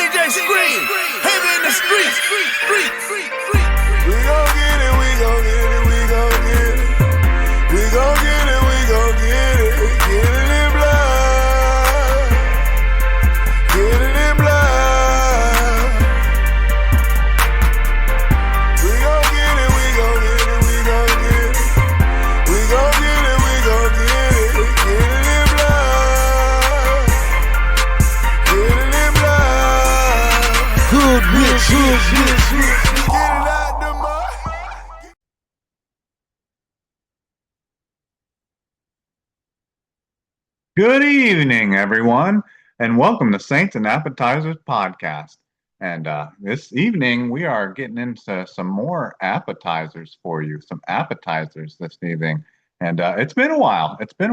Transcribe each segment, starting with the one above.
DJ Scream, heavy in the streets. We gon' get it, we gon' get it, we gon' get it. We gon' get it, we gon' get it. Get it in blood. Get it in blood. We gon' get it, we gon' get it, we gon' get it. We gon' get it, we gon' get it. Get it in blood. Get it in blood. Good mix. Get it out the mud. Good evening, everyone, and welcome to Saints and Appetizers podcast. And this evening, we are getting into some more appetizers for you, some appetizers this evening. And it's been a while. It's been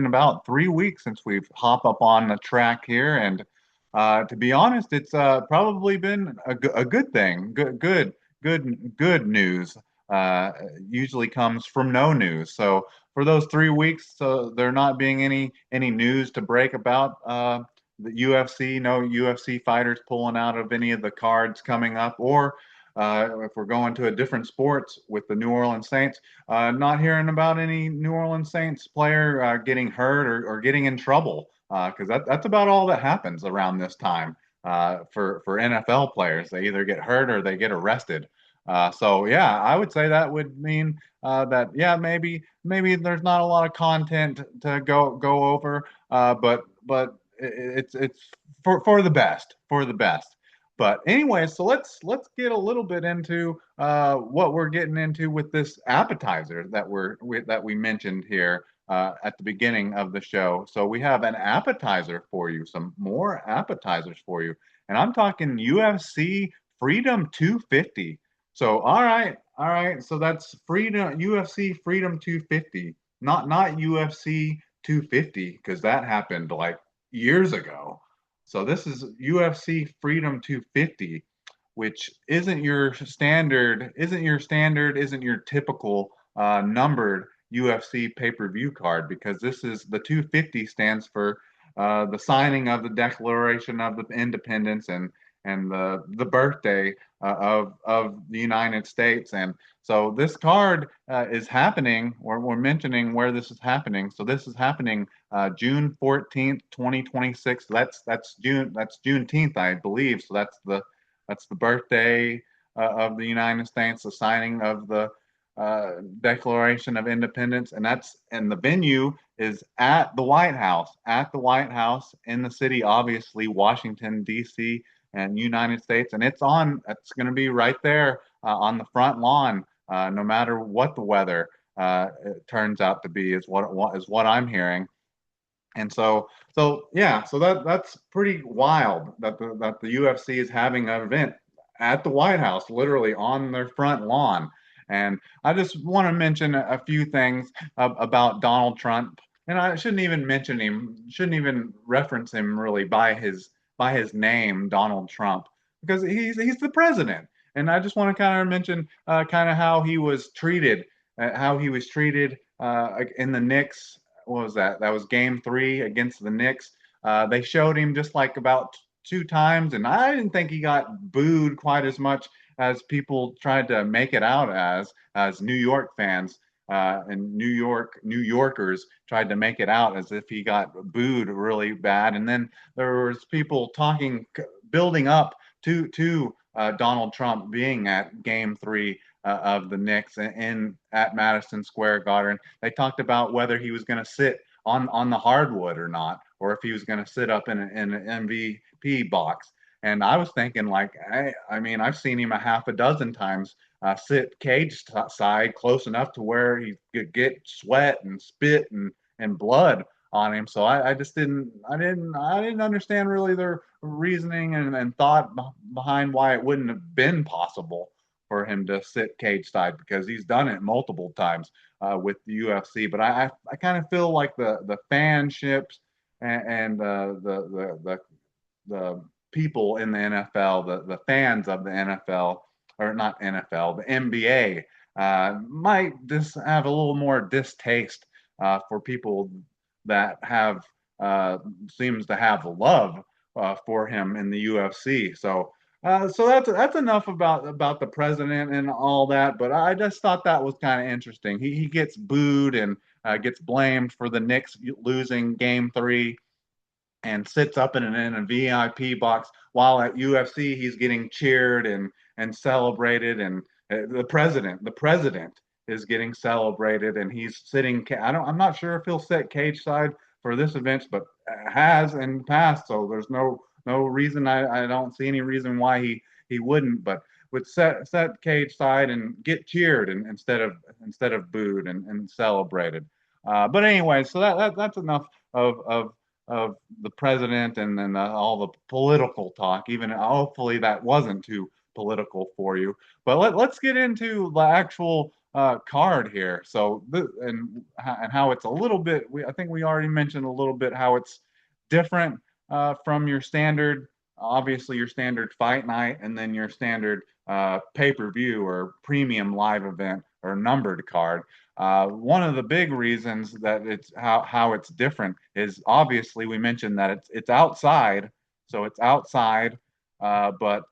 about 3 weeks since we've hopped up on the track here. And to be honest, it's probably been a good thing. Good news usually comes from no news. So for those 3 weeks, there not being any news to break about the UFC, no UFC fighters pulling out of any of the cards coming up, or if we're going to a different sports with the New Orleans Saints, not hearing about any New Orleans Saints player getting hurt or getting in trouble, because that's about all that happens around this time for NFL players. They either get hurt or they get arrested. So yeah, I would say that would mean that yeah, maybe there's not a lot of content to go over, but it's for the best, But anyway, so let's get a little bit into what we're getting into with this appetizer that we mentioned here at the beginning of the show. So we have an appetizer for you, some more appetizers for you, and I'm talking UFC Freedom 250. So all right. So that's Freedom UFC Freedom 250, not UFC 250, because that happened like years ago. So this is UFC Freedom 250, which isn't your typical numbered UFC pay-per-view card, because this is the 250 stands for the signing of the Declaration of the Independence and the birthday of the United States. And so this card is happening, or we're mentioning where this is happening. So this is happening June 14th, 2026. That's Juneteenth, I believe. So that's the birthday of the United States, the signing of the Declaration of Independence, and the venue is at the White House, in the city, obviously Washington D.C. and United States, and it's going to be right there on the front lawn, no matter what the weather it turns out to be, is what I'm hearing. And so that's pretty wild that the UFC is having an event at the White House, literally on their front lawn. And I just want to mention a few things about Donald Trump, and I shouldn't even reference him really by his name, Donald Trump, because he's the president. And I just want to kind of mention kind of how he was treated, in the Knicks. What was that? That was Game 3 against the Knicks. They showed him just like about 2 times, and I didn't think he got booed quite as much as people tried to make it out as New York fans and New Yorkers tried to make it out as if he got booed really bad. And then there was people building up to Donald Trump being at Game 3 of the Knicks at Madison Square Garden. They talked about whether he was going to sit on the hardwood or not, or if he was going to sit up in an MVP box. And I was thinking, like, I mean, I've seen him a half a dozen times sit cage side, close enough to where he could get sweat and spit and blood on him. So I didn't understand really their reasoning and thought behind why it wouldn't have been possible for him to sit cage side, because he's done it multiple times with the UFC. But I kind of feel like the fanships and the people in the NFL, the fans of the NFL, or not NFL, the NBA, might just have a little more distaste for people that seems to have love for him in the UFC. So that's enough about the president and all that. But I just thought that was kind of interesting. He gets booed and gets blamed for the Knicks losing Game 3 and sits up in a VIP box while at UFC he's getting cheered and celebrated and the president is getting celebrated and he's sitting. I'm not sure if he'll sit cage side for this event, but has in the past. So there's no reason. I don't see any reason why he wouldn't. But would set cage side and get cheered and instead of booed and celebrated. But anyway, so that's enough of the president and then all the political talk. Even hopefully that wasn't too political for you. But let's get into the actual card here. So and how it's a little bit. I think we already mentioned a little bit how it's different from your standard. Obviously, your standard fight night, and then your standard pay-per-view or premium live event or numbered card. One of the big reasons that it's how it's different is obviously we mentioned that it's outside, so it's outside. But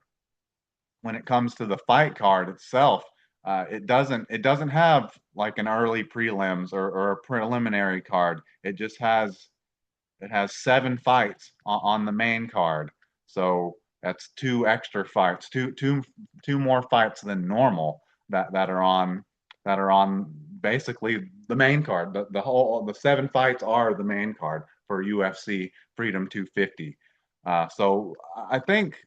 when it comes to the fight card itself, it doesn't have like an early prelims or a preliminary card. It has 7 fights on the main card, so that's 2 extra fights, two more fights than normal that are on basically the main card. The 7 fights are the main card for UFC Freedom 250. So I think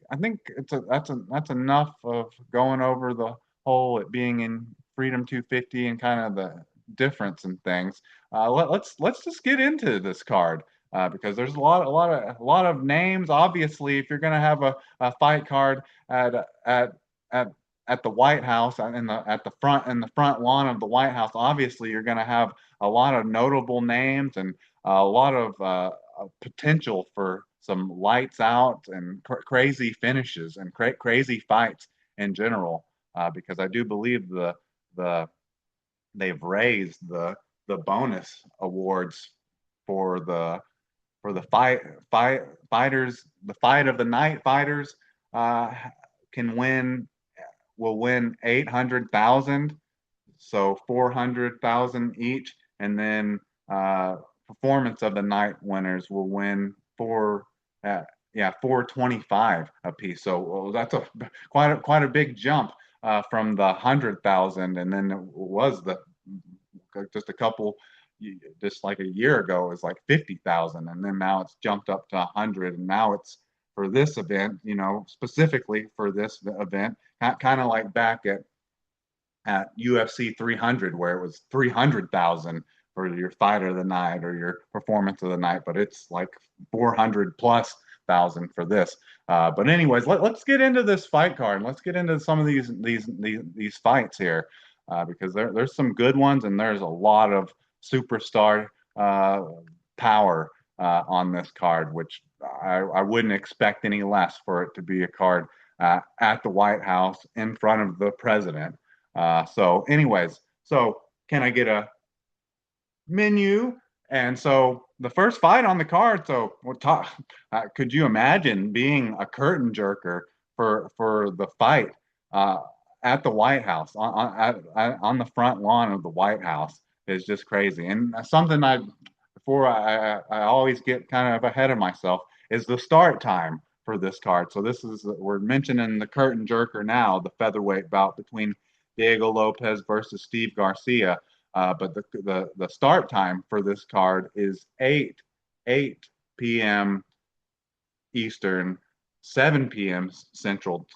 that's enough of going over the whole it being in Freedom 250 and kind of the difference and things. Let's just get into this card because there's a lot of names. Obviously, if you're going to have a fight card at at at at the White House at the front lawn of the White House, obviously you're going to have a lot of notable names and a lot of potential for some lights out and crazy finishes and crazy fights in general. Because I do believe the they've raised the bonus awards for the fighters, the fight of the night fighters uh, can win will win 800,000, so 400,000 each, and then performance of the night winners will win uh, yeah 425 a piece. So well, that's quite a big jump from the 100,000, and then it was the just a couple just like a year ago it was like 50,000, and then now it's jumped up to 100, and now it's for this event, specifically for this event, kind of like back at UFC 300 where it was 300,000 for your fight of the night or your performance of the night, but it's like 400 plus thousand for this. But anyways, let's get into this fight card. Let's get into some of these fights here because there's some good ones and there's a lot of superstar power on this card, which I wouldn't expect any less for it to be a card at the White House in front of the president. Anyways, so can I get a menu? And so the first fight on the card. So we'll talk. Could you imagine being a curtain jerker for the fight uh, at the White House on the front lawn of the White House is just crazy. And something before I always get kind of ahead of myself is the start time for this card. So we're mentioning the curtain jerker now, the featherweight bout between Diego Lopez versus Steve Garcia. But the start time for this card is 8 p.m. Eastern, 7 p.m. Central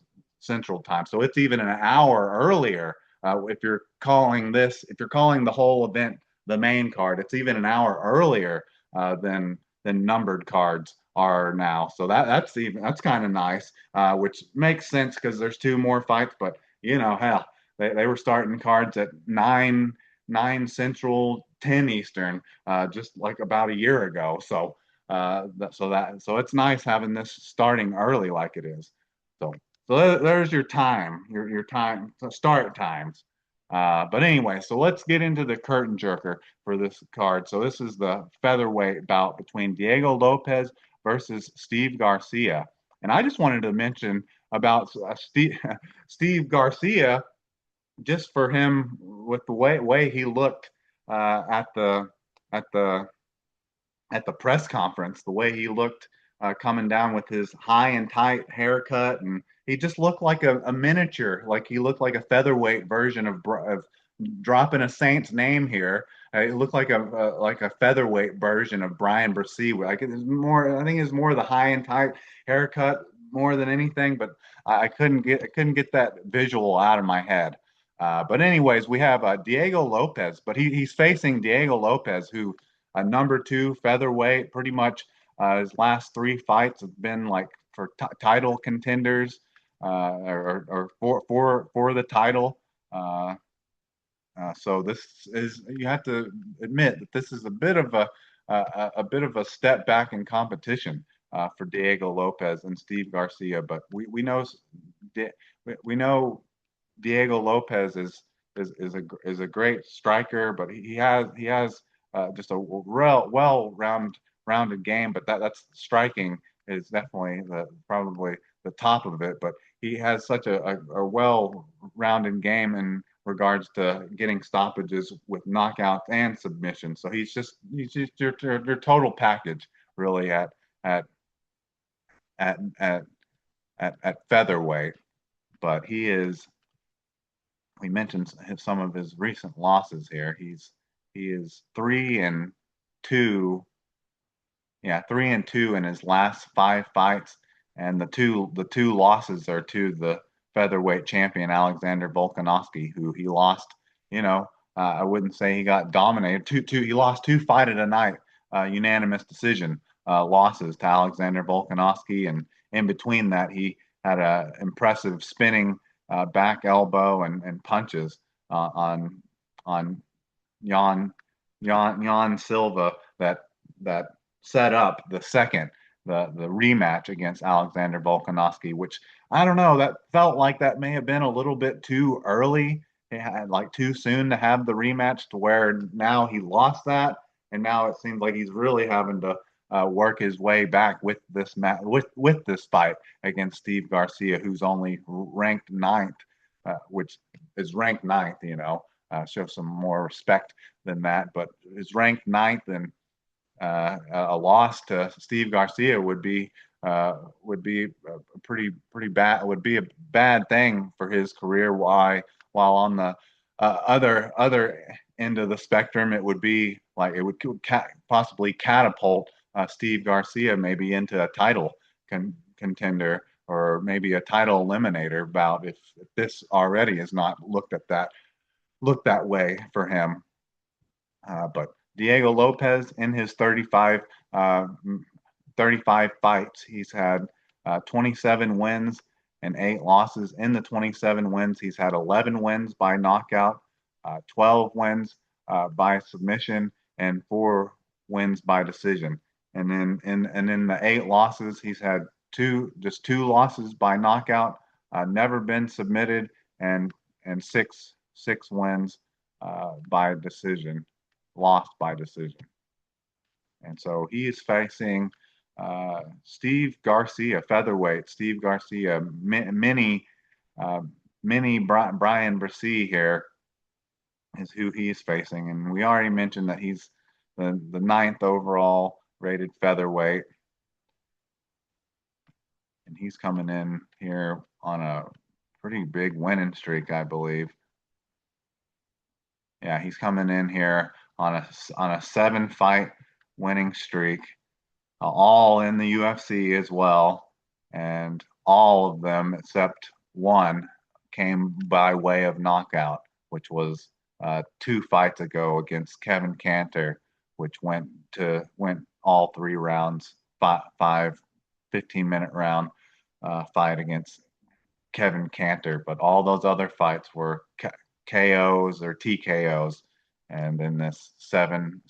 time. So it's even an hour earlier. If you're calling the whole event the main card, it's even an hour earlier than numbered cards are now. So that's kind of nice, which makes sense because there's 2 more fights. But hell, they were starting cards at 9 Central, 10 Eastern, just like about a year ago. So it's nice having this starting early like it is. So there's your time, your time start times. But anyway, so let's get into the curtain jerker for this card. So this is the featherweight bout between Diego Lopez versus Steve Garcia. And I just wanted to mention about Steve Garcia, just for him with the way he looked at the at the press conference, the way he looked coming down with his high and tight haircut, and he just looked like a miniature, like he looked like a featherweight version of dropping a Saint's name here. It looked like a featherweight version of Brian Bracey. Like it is more, I think it's more the high and tight haircut more than anything, but I couldn't get that visual out of my head. But anyways, we have Diego Lopez, but he's facing Diego Lopez, who number two featherweight. Pretty much his last three fights have been like for title contenders, or for the title. Uh, so this is, you have to admit that this is a bit of a step back in competition for Diego Lopez and Steve Garcia. But we know Diego Lopez is a great striker, but he has just a rounded game. But that's striking is definitely probably the top of it. But he has such a well-rounded game in regards to getting stoppages with knockouts and submissions. So he's just your total package really at at at at featherweight. But we mentioned some of his recent losses here. He is 3-2, yeah, 3-2 in his last five fights, and the two losses are to the featherweight champion Alexander Volkanovski, who he lost. You know, I wouldn't say he got dominated. He lost two fight at a night, unanimous decision losses to Alexander Volkanovski, and in between that, he had a impressive spinning back elbow and punches on Jan Silva that set up the rematch against Alexander Volkanovski, which I don't know, that felt like that may have been a little bit too early. It had like too soon to have the rematch, to where now he lost that, and now it seems like he's really having to work his way back with with this fight against Steve Garcia, who's only ranked ninth, which is ranked ninth. You know, show some more respect than that, but is ranked ninth, and a loss to Steve Garcia would be a pretty bad, would be a bad thing for his career. While on the other end of the spectrum, it would be like it would possibly catapult Steve Garcia maybe into a title contender, or maybe a title eliminator bout, if this already is not looked that way for him. But Diego Lopez, in his 35 fights, he's had 27 wins and 8 losses. In the 27 wins, he's had 11 wins by knockout, 12 wins by submission, and 4 wins by decision. And then in the 8 losses, he's had two losses by knockout, never been submitted, and six wins by decision, lost by decision. And so he is facing Steve Garcia, featherweight. Steve Garcia, mini Brian Bracey here is who he's facing. And we already mentioned that he's the ninth overall rated featherweight. And he's coming in here on a pretty big winning streak, I believe. Yeah, he's coming in here on a 7-fight winning streak, all in the UFC as well, and all of them except one came by way of knockout, which was 2 fights ago against Kevin Cantor, which went all 3 rounds, 15-minute round fight against Kevin Cantor. But all those other fights were KOs or TKOs, and in this seven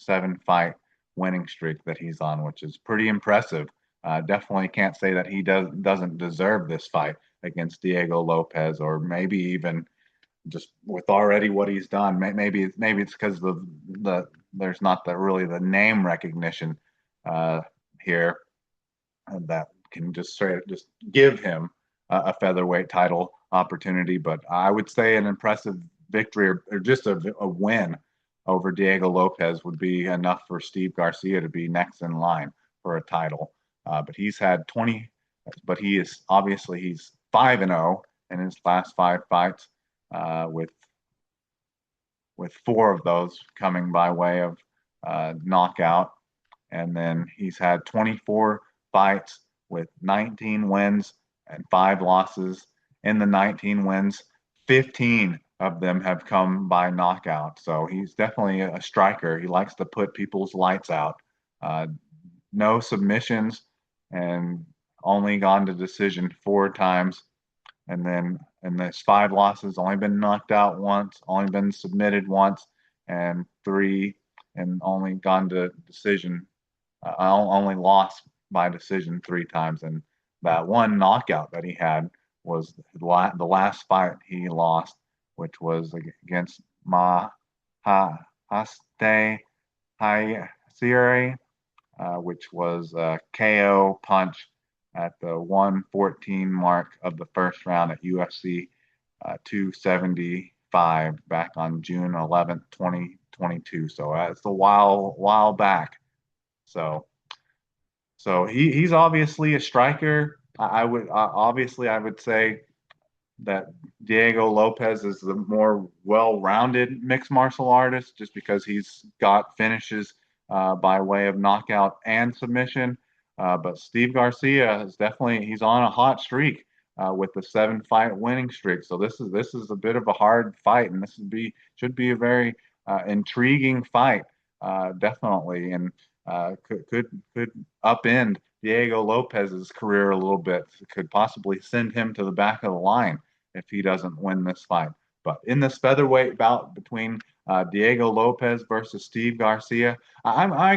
fight winning streak that he's on, which is pretty impressive. Definitely can't say that he doesn't deserve this fight against Diego Lopez, or maybe even just with already what he's done. Maybe it's because there's not really the name recognition here. that can just give him a featherweight title opportunity. But I would say an impressive victory or just a win over Diego Lopez would be enough for Steve Garcia to be next in line for a title. But he's had 20, but he's 5-0 in his last 5 fights, with 4 of those coming by way of knockout. And then he's had 24 fights with 19 wins and 5 losses. In the 19 wins, 15 of them have come by knockout. So he's definitely a striker. He likes to put people's lights out. Uh, no submissions, and only gone to decision 4 times. And then in this 5 losses, only been knocked out once, only been submitted once, and 3, and only gone to decision. Only lost by decision 3 times. And that one knockout that he had was the last fight he lost, which was against Haste Hayasiri, which was a KO punch at the 114 mark of the first round at UFC 275 back on June 11th, 2022. So it's a while back. So he's obviously a striker. I would say that Diego Lopez is the more well-rounded mixed martial artist, just because he's got finishes by way of knockout and submission. But Steve Garcia he's on a hot streak with the 7-fight winning streak. So this is a bit of a hard fight, and should be a very intriguing fight, definitely, and could upend Diego Lopez's career a little bit. Could possibly send him to the back of the line if he doesn't win this fight. But in this featherweight bout between Diego Lopez versus Steve Garcia, I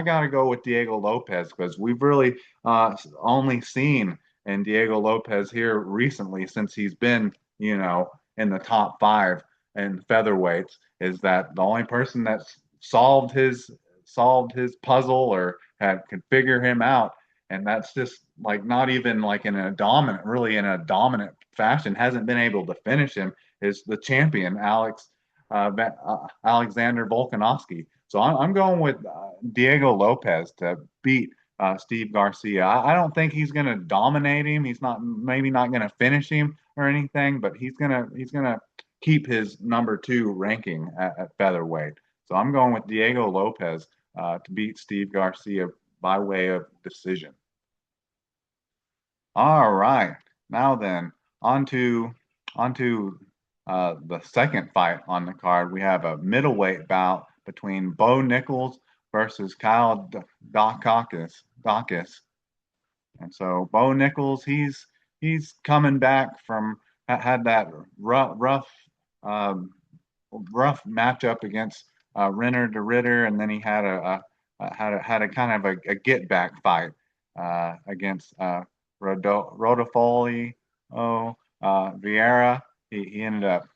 gotta go with Diego Lopez, because we've really only seen in Diego Lopez here recently, since he's been in the top 5 in featherweights, is that the only person that's solved his puzzle or could figure him out, and that's just like not even like in a dominant fashion, hasn't been able to finish him, is the champion Alexander Volkanovski. So I'm going with Diego Lopez to beat Steve Garcia. I don't think he's going to dominate him. He's maybe not going to finish him or anything, but he's gonna keep his number 2 ranking at featherweight. So I'm going with Diego Lopez to beat Steve Garcia by way of decision. All right, now then, on to the second fight on the card. We have a middleweight bout between Bo Nichols versus Kyle Daukaus. And so Bo Nichols, he's coming back from had that rough matchup against Renner de Ritter, and then he had a kind of a get back fight against Rodolfo Vieira. He ended up,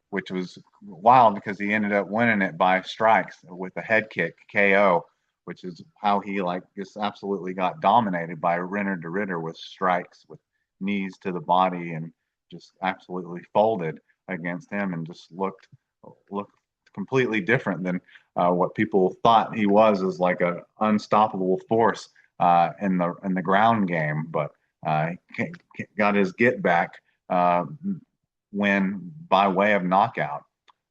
which was wild because he ended up winning it by strikes with a head kick KO, which is how he just absolutely got dominated by Renner de Ritter with strikes, with knees to the body, and just absolutely folded against him, and just looked completely different than what people thought he was, as like a unstoppable force in the ground game. But got his get back win by way of knockout.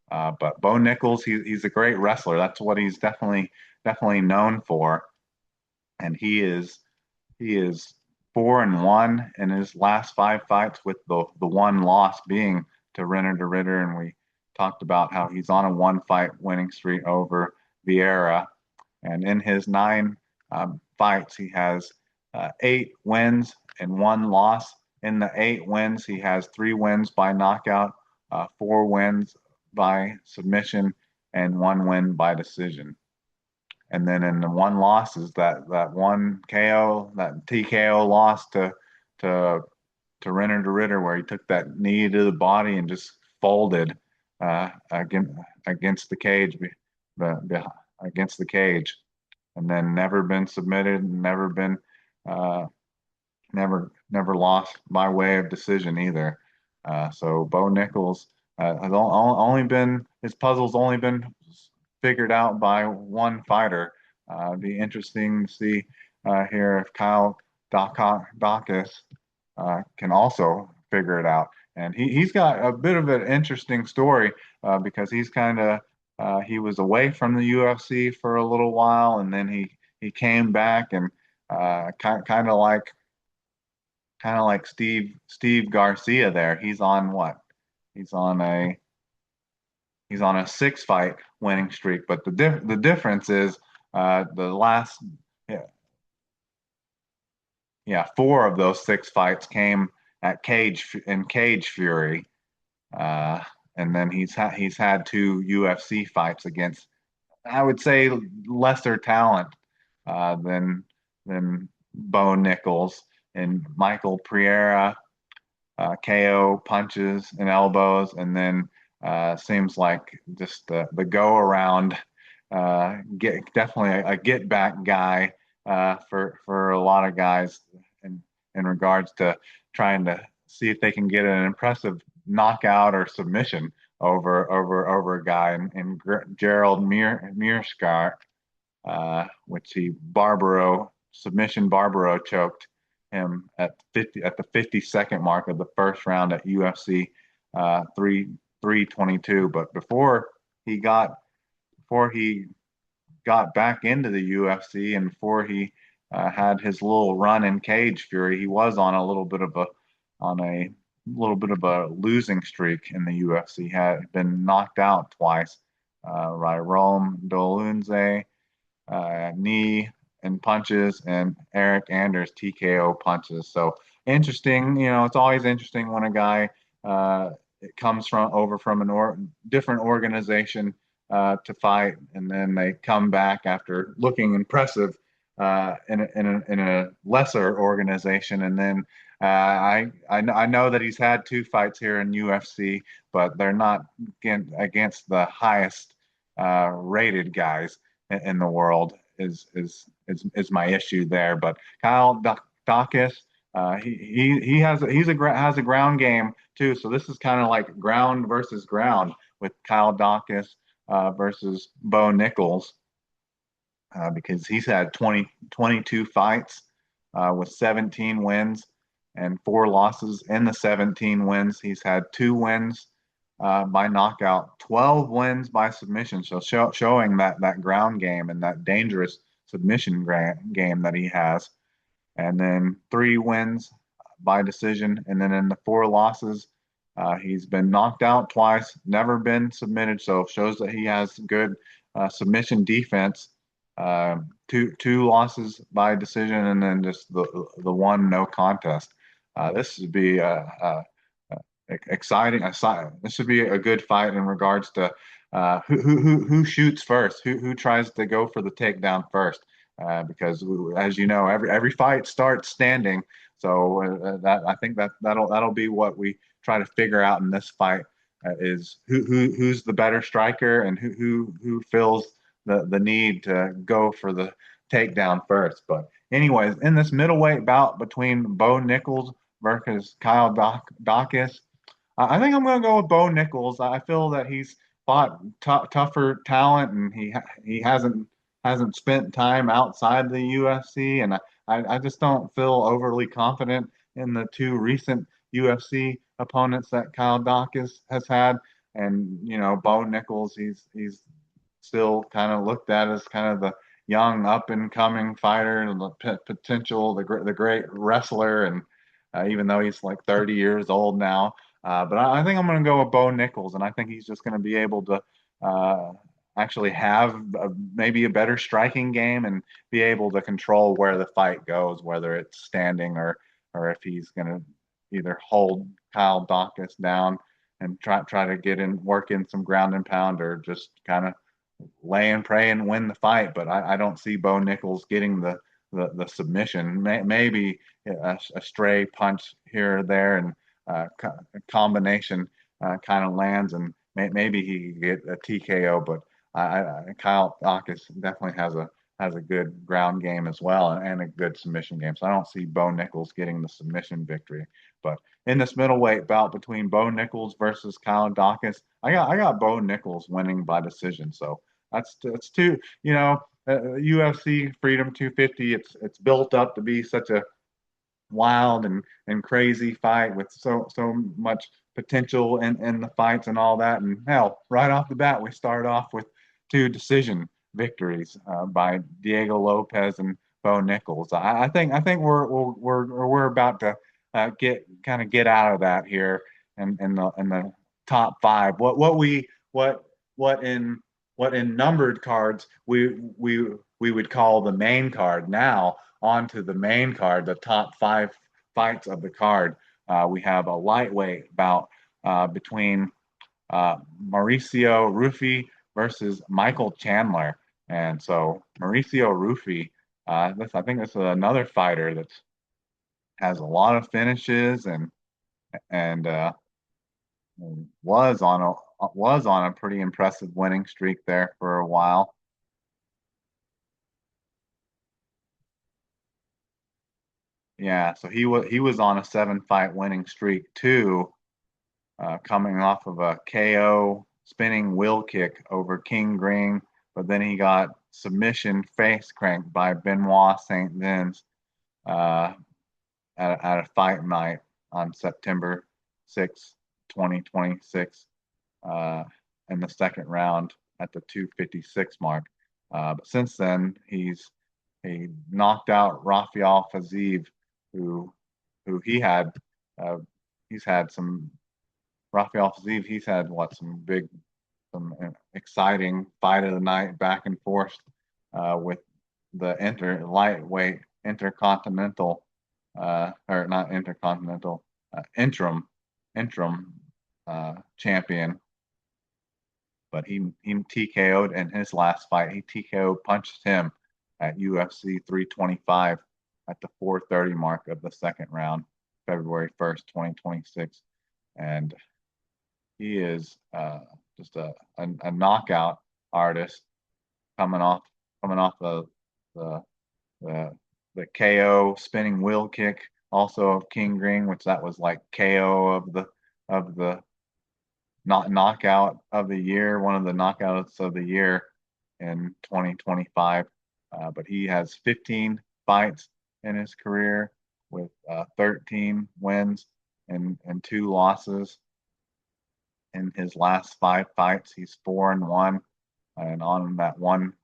But Bo Nichols, he's a great wrestler. That's what he's definitely known for. And he is 4-1 in his last 5 fights, with the one loss being to Renner de Ritter. And we talked about how he's on a 1-fight winning streak over Vieira. And in his 9 fights, he has 8 wins and 1 loss. In the 8 wins, he has 3 wins by knockout, 4 wins by submission, and 1 win by decision. And then in the 1 loss is that one KO, that TKO loss to Renner de Ritter, where he took that knee to the body and just folded against the cage, and then never been submitted, never been Uh, never lost by way of decision either. So Bo Nichols has only been his puzzle's only been figured out by one fighter. Be interesting to see here if Kyle Dacus can also figure it out. And he's got a bit of an interesting story because he's kind of he was away from the UFC for a little while, and then he came back and kind of like Steve Garcia there. He's on what? He's on a he's on a 6 fight winning streak. But the difference is the last yeah, yeah 4 of those 6 fights came at Cage Fury. Uh, and then he's had 2 UFC fights against, I would say, lesser talent than Bo Nichols and Michael Pereira, KO punches and elbows, and then seems like just the go around, get definitely a get back guy for a lot of guys in regards to trying to see if they can get an impressive knockout or submission over a guy in Gerald Mearshart, which he Barbaro choked him at the 52nd mark of the first round at UFC 322. But before he got back into the UFC and before he had his little run in Cage Fury, he was on a little bit of a losing streak in the UFC. Had been knocked out twice by Rome Dolunze, knee and punches, and Eric Anders TKO punches. So interesting. It's always interesting when a guy it comes from different organization to fight, and then they come back after looking impressive in a lesser organization, and then I know that he's had 2 fights here in UFC, but they're not against the highest rated guys in the world. Is my issue there. But Kyle Dacus, has a ground game too. So this is kind of like ground versus ground with Kyle Dacus versus Bo Nichols, because he's had 22 fights with 17 wins and 4 losses. In the 17 wins, he's had 2 wins by knockout, 12 wins by submission. So showing that ground game and that dangerous submission game that he has. And then 3 wins by decision. And then in the 4 losses, he's been knocked out twice, never been submitted. So shows that he has good submission defense. Two losses by decision, and then just the one no contest. This would be exciting. This should be a good fight in regards to who shoots first, who tries to go for the takedown first. Because as you know, every fight starts standing. So that I think that'll be what we try to figure out in this fight, is who's the better striker and who feels the need to go for the takedown first. But anyways, in this middleweight bout between Bo Nichols versus Kyle Dacus, I think I'm going to go with Bo Nichols. I feel that he's fought tougher talent, and he hasn't spent time outside the UFC, and I just don't feel overly confident in the 2 recent UFC opponents that Kyle Dacus has had. And Bo Nichols, he's still kind of looked at as kind of the young up and coming fighter and the potential, the great wrestler, and even though he's like 30 years old now. But I think I'm going to go with Bo Nichols, and I think he's just going to be able to actually have maybe a better striking game and be able to control where the fight goes, whether it's standing or if he's going to either hold Kyle Dacus down and try to work in some ground and pound, or just kind of lay and pray and win the fight. But I don't see Bo Nichols getting the submission. Maybe a stray punch here or there, and a combination kind of lands, and maybe he could get a TKO. But Kyle Dacus definitely has has a good ground game as well and a good submission game. So I don't see Bo Nickal getting the submission victory. But in this middleweight bout between Bo Nickal versus Kyle Dawkins, I got Bo Nickal winning by decision. So that's two. UFC Freedom 250. It's built up to be such a wild and crazy fight with so much potential in the fights and all that. And hell, right off the bat, we start off with two decision victories by Diego Lopez and Bo Nickal. I think we're about to get out of that here in the top five. What in numbered cards we would call the main card. Now onto the main card, the top five fights of the card. We have a lightweight bout between Mauricio Rufy versus Michael Chandler. And so Mauricio Rufy, I think this is another fighter that has a lot of finishes and was on a pretty impressive winning streak there for a while. Yeah, so he was on a 7 fight winning streak too, coming off of a KO spinning wheel kick over King Green, but then he got submission face cranked by Benoit Saint Denis uh, at a fight night on September 6, 2026, uh, in the second round at the 256 mark. But since then, he knocked out Rafael Fiziev, who who he had uh, he's had some Rafael Fiziev. He's had some exciting fight of the night back and forth with the lightweight intercontinental or not intercontinental interim champion. But he TKO'd in his last fight. He TKO punched him at UFC 325 at the 4:30 mark of the second round, February 1st, 2026. And he is just a knockout artist coming off the the the KO spinning wheel kick also of King Green, which that was like KO of the not knockout of the year, one of the knockouts of the year in 2025. But he has 15 fights in his career with 13 wins and 2 losses. In his last 5 fights, he's 4-1, and on that one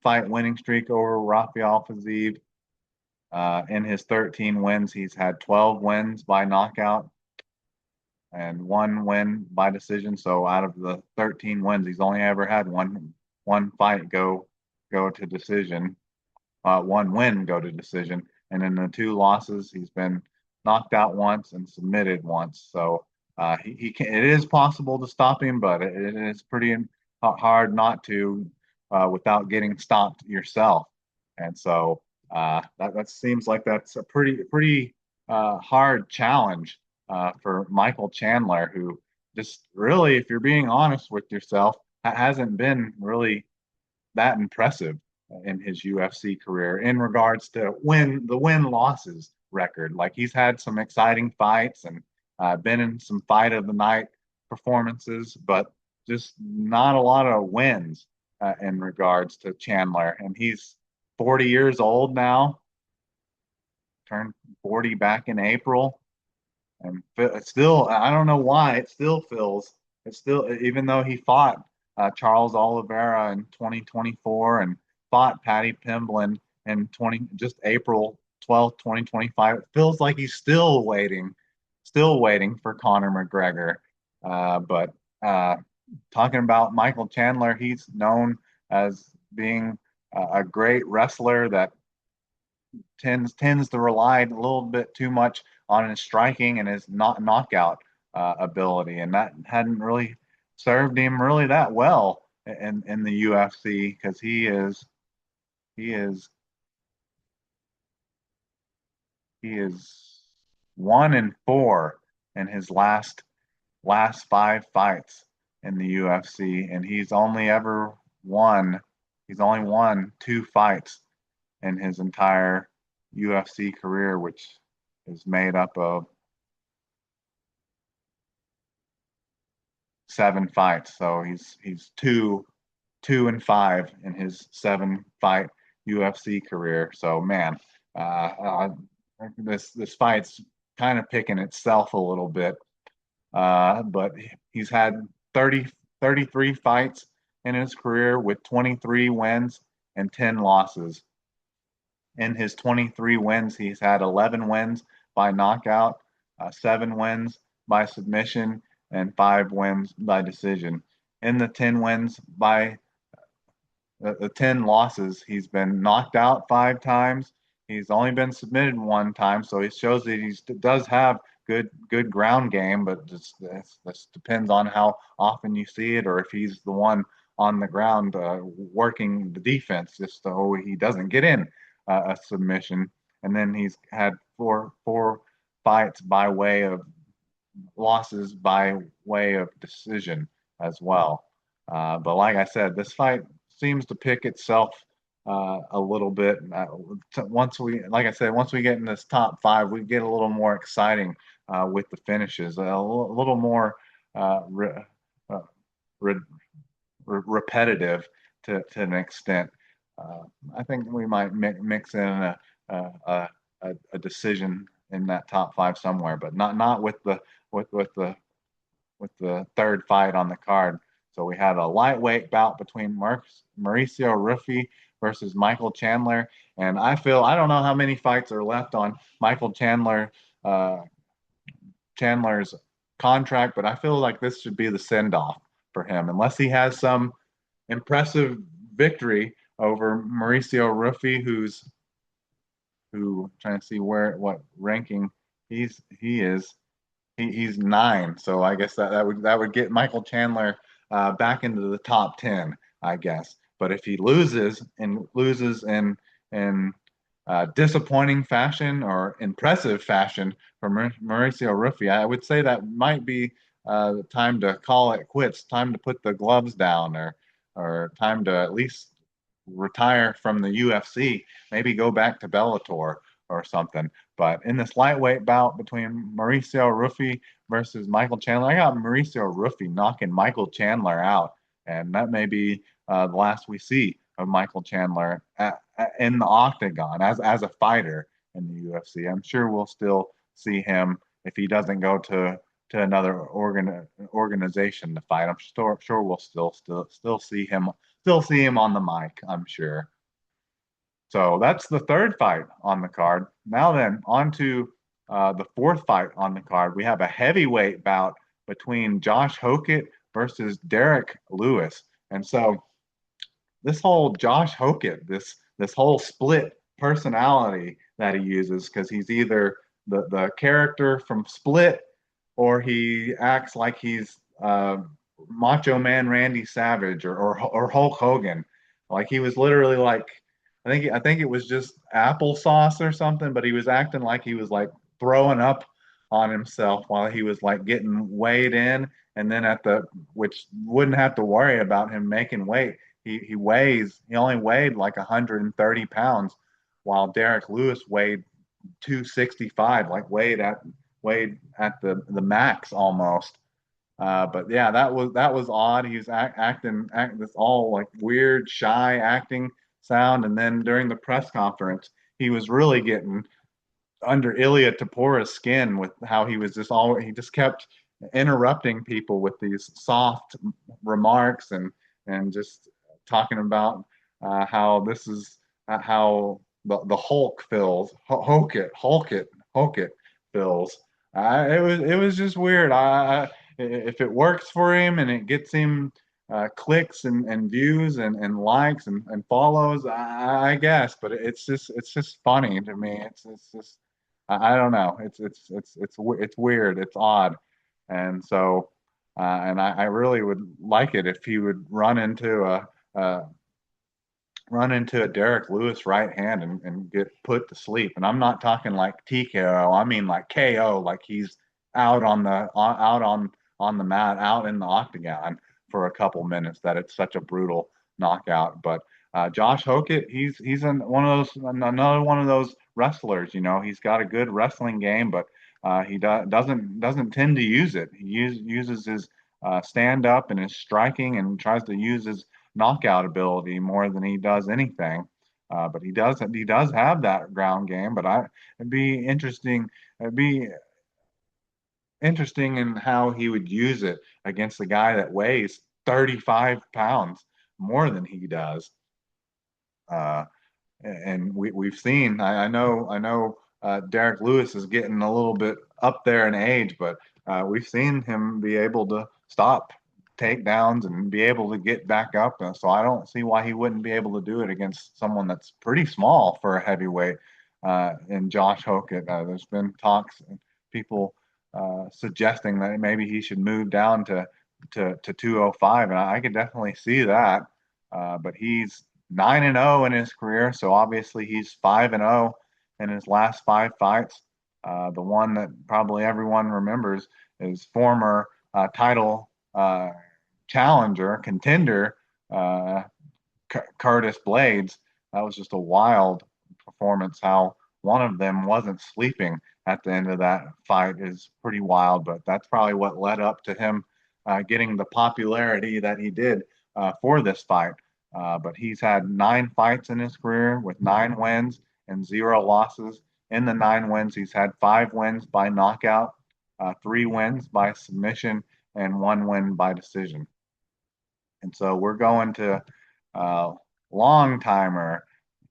fight winning streak over Rafael Fiziev. In his 13 wins, he's had 12 wins by knockout and 1 win by decision. So out of the 13 wins, he's only ever had one fight go to decision, 1 win go to decision, and in the 2 losses, he's been knocked out once and submitted once. So he can. It is possible to stop him, but it is pretty hard not to without getting stopped yourself. And so that seems like that's a pretty hard challenge for Michael Chandler, who just really, if you're being honest with yourself, hasn't been really that impressive in his UFC career in regards to the win losses record. Like he's had some exciting fights and been in some fight of the night performances, but just not a lot of wins in regards to Chandler. And he's 40 years old now, turned 40 back in April. And it's still, I don't know why, it's still, even though he fought Charles Oliveira in 2024 and fought Paddy Pimblett in just April 12th, 2025, it feels like he's still waiting for Conor McGregor. But talking about Michael Chandler, he's known as being a great wrestler that tends to rely a little bit too much on his striking and his knockout ability, and that hadn't really served him really that well in the UFC because he is 1-4 in his last 5 fights in the UFC, and he's only ever won. He's only won 2 fights in his entire UFC career, which is made up of 7 fights. So he's 2-5 in his 7 fight UFC career. So man, this fight's kind of picking itself a little bit. But he's had 33 fights in his career with 23 wins and 10 losses. In his 23 wins, he's had 11 wins by knockout, 7 wins by submission, and 5 wins by decision. In the 10 wins by the 10 losses, he's been knocked out 5 times. He's only been submitted 1 time, so it shows that he does have good ground game, but this depends on how often you see it or if he's the one on the ground working the defense just so he doesn't get in a submission. And then he's had four fights by way of losses by way of decision as well. But like I said, this fight seems to pick itself a little bit. Like I said, once we get in this top five, we get a little more exciting with the finishes, little more uh, re repetitive to an extent. I think we might mix in a, a decision in that top five somewhere, but not with the with with the with the third fight on the card. So we had a lightweight bout between Mauricio Ruffi versus Michael Chandler, and I don't know how many fights are left on Michael uh, Chandler's contract, but I feel like this should be the send off for him, unless he has some impressive victory over Mauricio Ruffi, who trying to see what ranking he is. He's 9, so I guess that would get Michael Chandler back into the top 10, I guess. But if he loses in disappointing fashion or impressive fashion for Mauricio Ruffi, I would say that might be time to call it quits, time to put the gloves down, or time to at least retire from the UFC, maybe go back to Bellator or something. But in this lightweight bout between Mauricio Ruffi versus Michael Chandler, I got Mauricio Ruffi knocking Michael Chandler out, and that may be the last we see of Michael Chandler in the octagon as a fighter in the UFC. I'm sure we'll still see him if he doesn't go to another organization to fight. I'm sure we'll still see him on the mic, I'm sure. So that's the third fight on the card. Now then, on to the fourth fight on the card. We have a heavyweight bout between Josh Hokett versus Derek Lewis. And so this whole Josh Hokett, this whole split personality that he uses, because he's either the character from Split or he acts like he's Macho Man Randy Savage or Hulk Hogan. Like he was literally like I think it was just applesauce or something, but he was acting like he was like throwing up on himself while he was like getting weighed in, and then which wouldn't have to worry about him making weight. He only weighed like 130 pounds, while Derek Lewis weighed 265, like weighed at the max almost. But yeah, that was odd. He was acting this all like weird, shy acting sound, and then during the press conference, he was really getting under Ilya Topuria's skin with how he just kept interrupting people with these soft remarks and just talking about how this is how the Hulk feels, Hulk it feels. It was just weird. If it works for him and it gets him clicks and views and likes and follows, I guess. But it's just funny to me. It's just I don't know. It's weird. It's odd, and so and I really would like it if he would a run into a Derek Lewis right hand and get put to sleep. And I'm not talking like TKO. I mean like KO, like he's out on the mat, out in the octagon for a couple minutes. That it's such a brutal knockout. But Josh Hokett, he's another one of those wrestlers. He's got a good wrestling game, but he doesn't tend to use it. He uses his stand up and his striking, and tries to use his knockout ability more than he does anything. But he does have that ground game. But it'd be interesting. It'd be interesting in how he would use it against a guy that weighs 35 pounds more than he does. Uh, and we've seen. I know Derek Lewis is getting a little bit up there in age, but we've seen him be able to stop takedowns and be able to get back up. And so I don't see why he wouldn't be able to do it against someone that's pretty small for a heavyweight. In Josh Hokett, there's been talks, people suggesting that maybe he should move down to 205, and I could definitely see that. But he's 9-0 in his career, so obviously he's 5-0 in his last five fights. The one that probably everyone remembers is former title challenger, contender, uh, Curtis Blades. That was just a wild performance. How one of them wasn't sleeping at the end of that fight is pretty wild, but that's probably what led up to him getting the popularity that he did for this fight. But he's had 9 fights in his career with 9 wins and 0 losses. In the 9 wins, he's had 5 wins by knockout, 3 wins by submission, and 1 win by decision. And so we're going to long timer,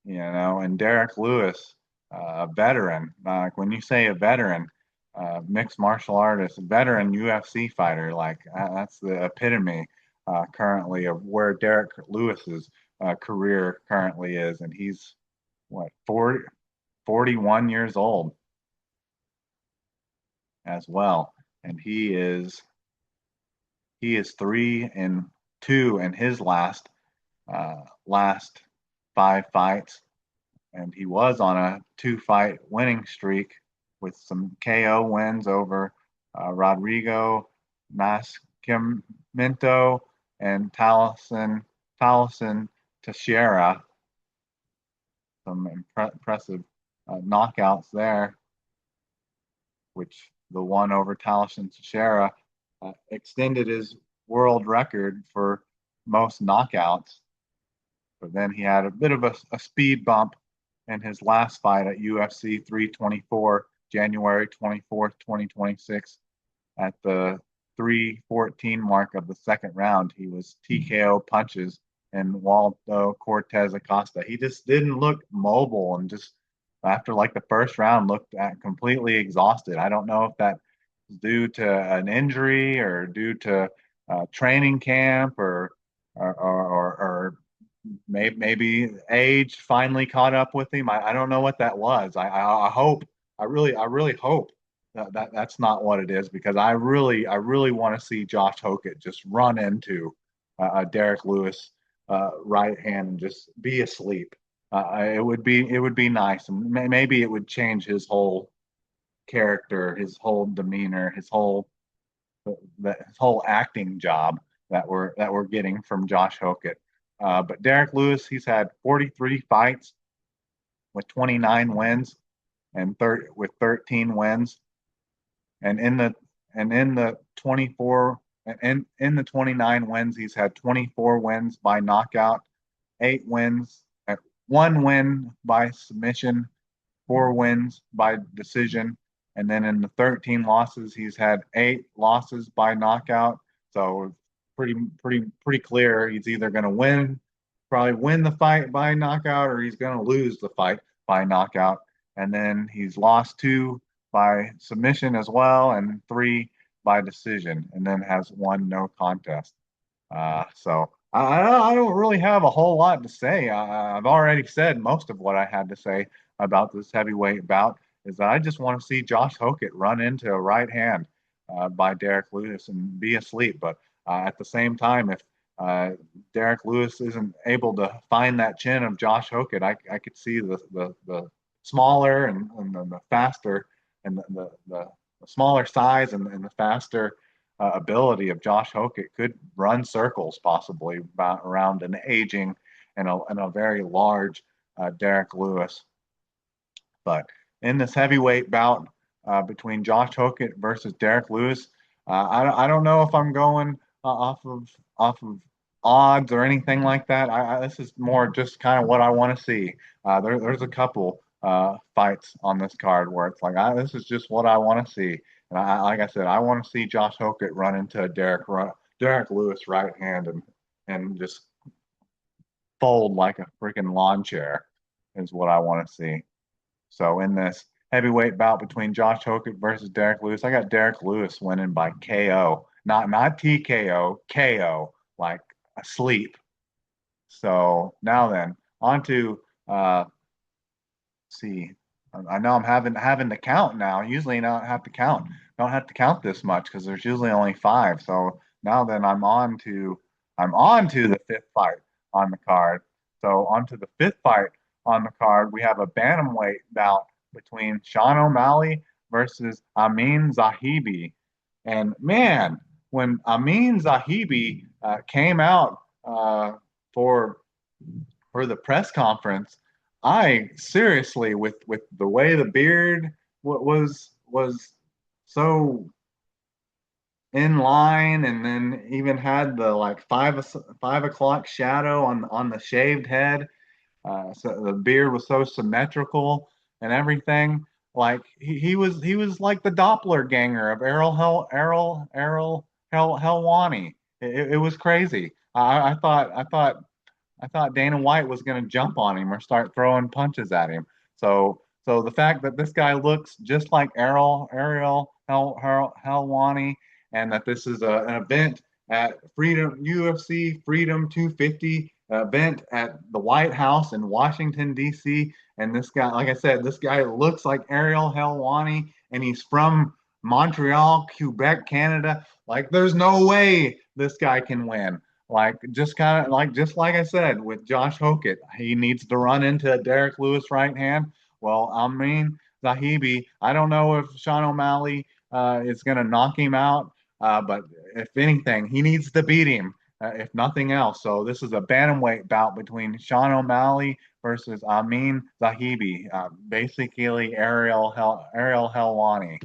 and Derek Lewis, a veteran. Like when you say a veteran, mixed martial artist, veteran UFC fighter, like that's the epitome currently of where Derek Lewis's career currently is. And he's what, 41 years old as well. And he is 3-2 in his last 5 fights, and he was on a 2-fight winning streak with some KO wins over Rodrigo Nascimento and Taliesin Teixeira. Some impressive knockouts there, which the one over Taliesin Teixeira extended his world record for most knockouts. But then he had a bit of a speed bump in his last fight at UFC 324, January 24th, 2026. At the 3:14 mark of the second round, he was TKO punches and Waldo Cortez Acosta. He just didn't look mobile, and just after like the first round looked completely exhausted. I don't know if that is due to an injury or due to training camp or maybe age finally caught up with him. I don't know what that was. I really hope that's not what it is, because I really want to see Josh Hokett just run into Derek Lewis right hand and just be asleep. It would be nice, and maybe it would change his whole character, his whole demeanor, his whole acting job that we're getting from Josh Hokett. But Derek Lewis, he's had 43 fights with 29 wins and with 13 wins, and in the 24 and in the 29 wins, he's had 24 wins by knockout, 8 wins, 1 win by submission, 4 wins by decision, and then in the 13 losses, he's had 8 losses by knockout. So pretty clear. He's either going to probably win the fight by knockout, or he's going to lose the fight by knockout. And then he's lost 2 by submission as well, and 3 by decision, and then has 1 no contest. So I don't really have a whole lot to say. I've already said most of what I had to say about this heavyweight bout. Is that I just want to see Josh Hokett run into a right hand by Derek Lewis and be asleep. But at the same time, if Derek Lewis isn't able to find that chin of Josh Hokett, I could see the smaller and the faster, and the smaller size and the faster ability of Josh Hokett could run circles possibly around an aging and a very large Derek Lewis. But in this heavyweight bout between Josh Hokett versus Derek Lewis, I don't know if I'm going off of odds or anything like that. This is more just kind of what I want to see. There's a couple fights on this card where it's like this is just what I want to see. And like I said, I want to see Josh Hokett run into Derek Lewis right hand and just fold like a freaking lawn chair is what I want to see. So in this heavyweight bout between Josh Hokett versus Derek Lewis, I got Derek Lewis winning by KO, not TKO, KO, like asleep. So now then, on to see. I know I'm having to count now. Usually I don't have to count this much because there's usually only five. So now then I'm on to the fifth fight on the card. So on to the fifth fight on the card, we have a bantamweight bout between Sean O'Malley versus Amin Zahibi. And man, when Amin Zahibi came out for the press conference, I seriously, with the way the beard was so in line, and then even had the like 5 o'clock shadow on the shaved head. So the beard was so symmetrical and everything. Like he was like the doppelganger of Errol Helwani. It was crazy. I thought Dana White was going to jump on him or start throwing punches at him. So the fact that this guy looks just like Ariel Helwani, and that this is an event at Freedom UFC Freedom 250 event at the White House in Washington D.C. And this guy, like I said, this guy looks like Ariel Helwani, and he's from Montreal, Quebec, Canada. Like, there's no way this guy can win. Like, just like I said with Josh Hokett, he needs to run into Derek Lewis right hand. Well, I mean Zahibi, I don't know if Sean O'Malley is going to knock him out, but if anything, he needs to beat him, if nothing else. So this is a bantamweight bout between Sean O'Malley versus Amin Zahibi, basically Ariel Helwani.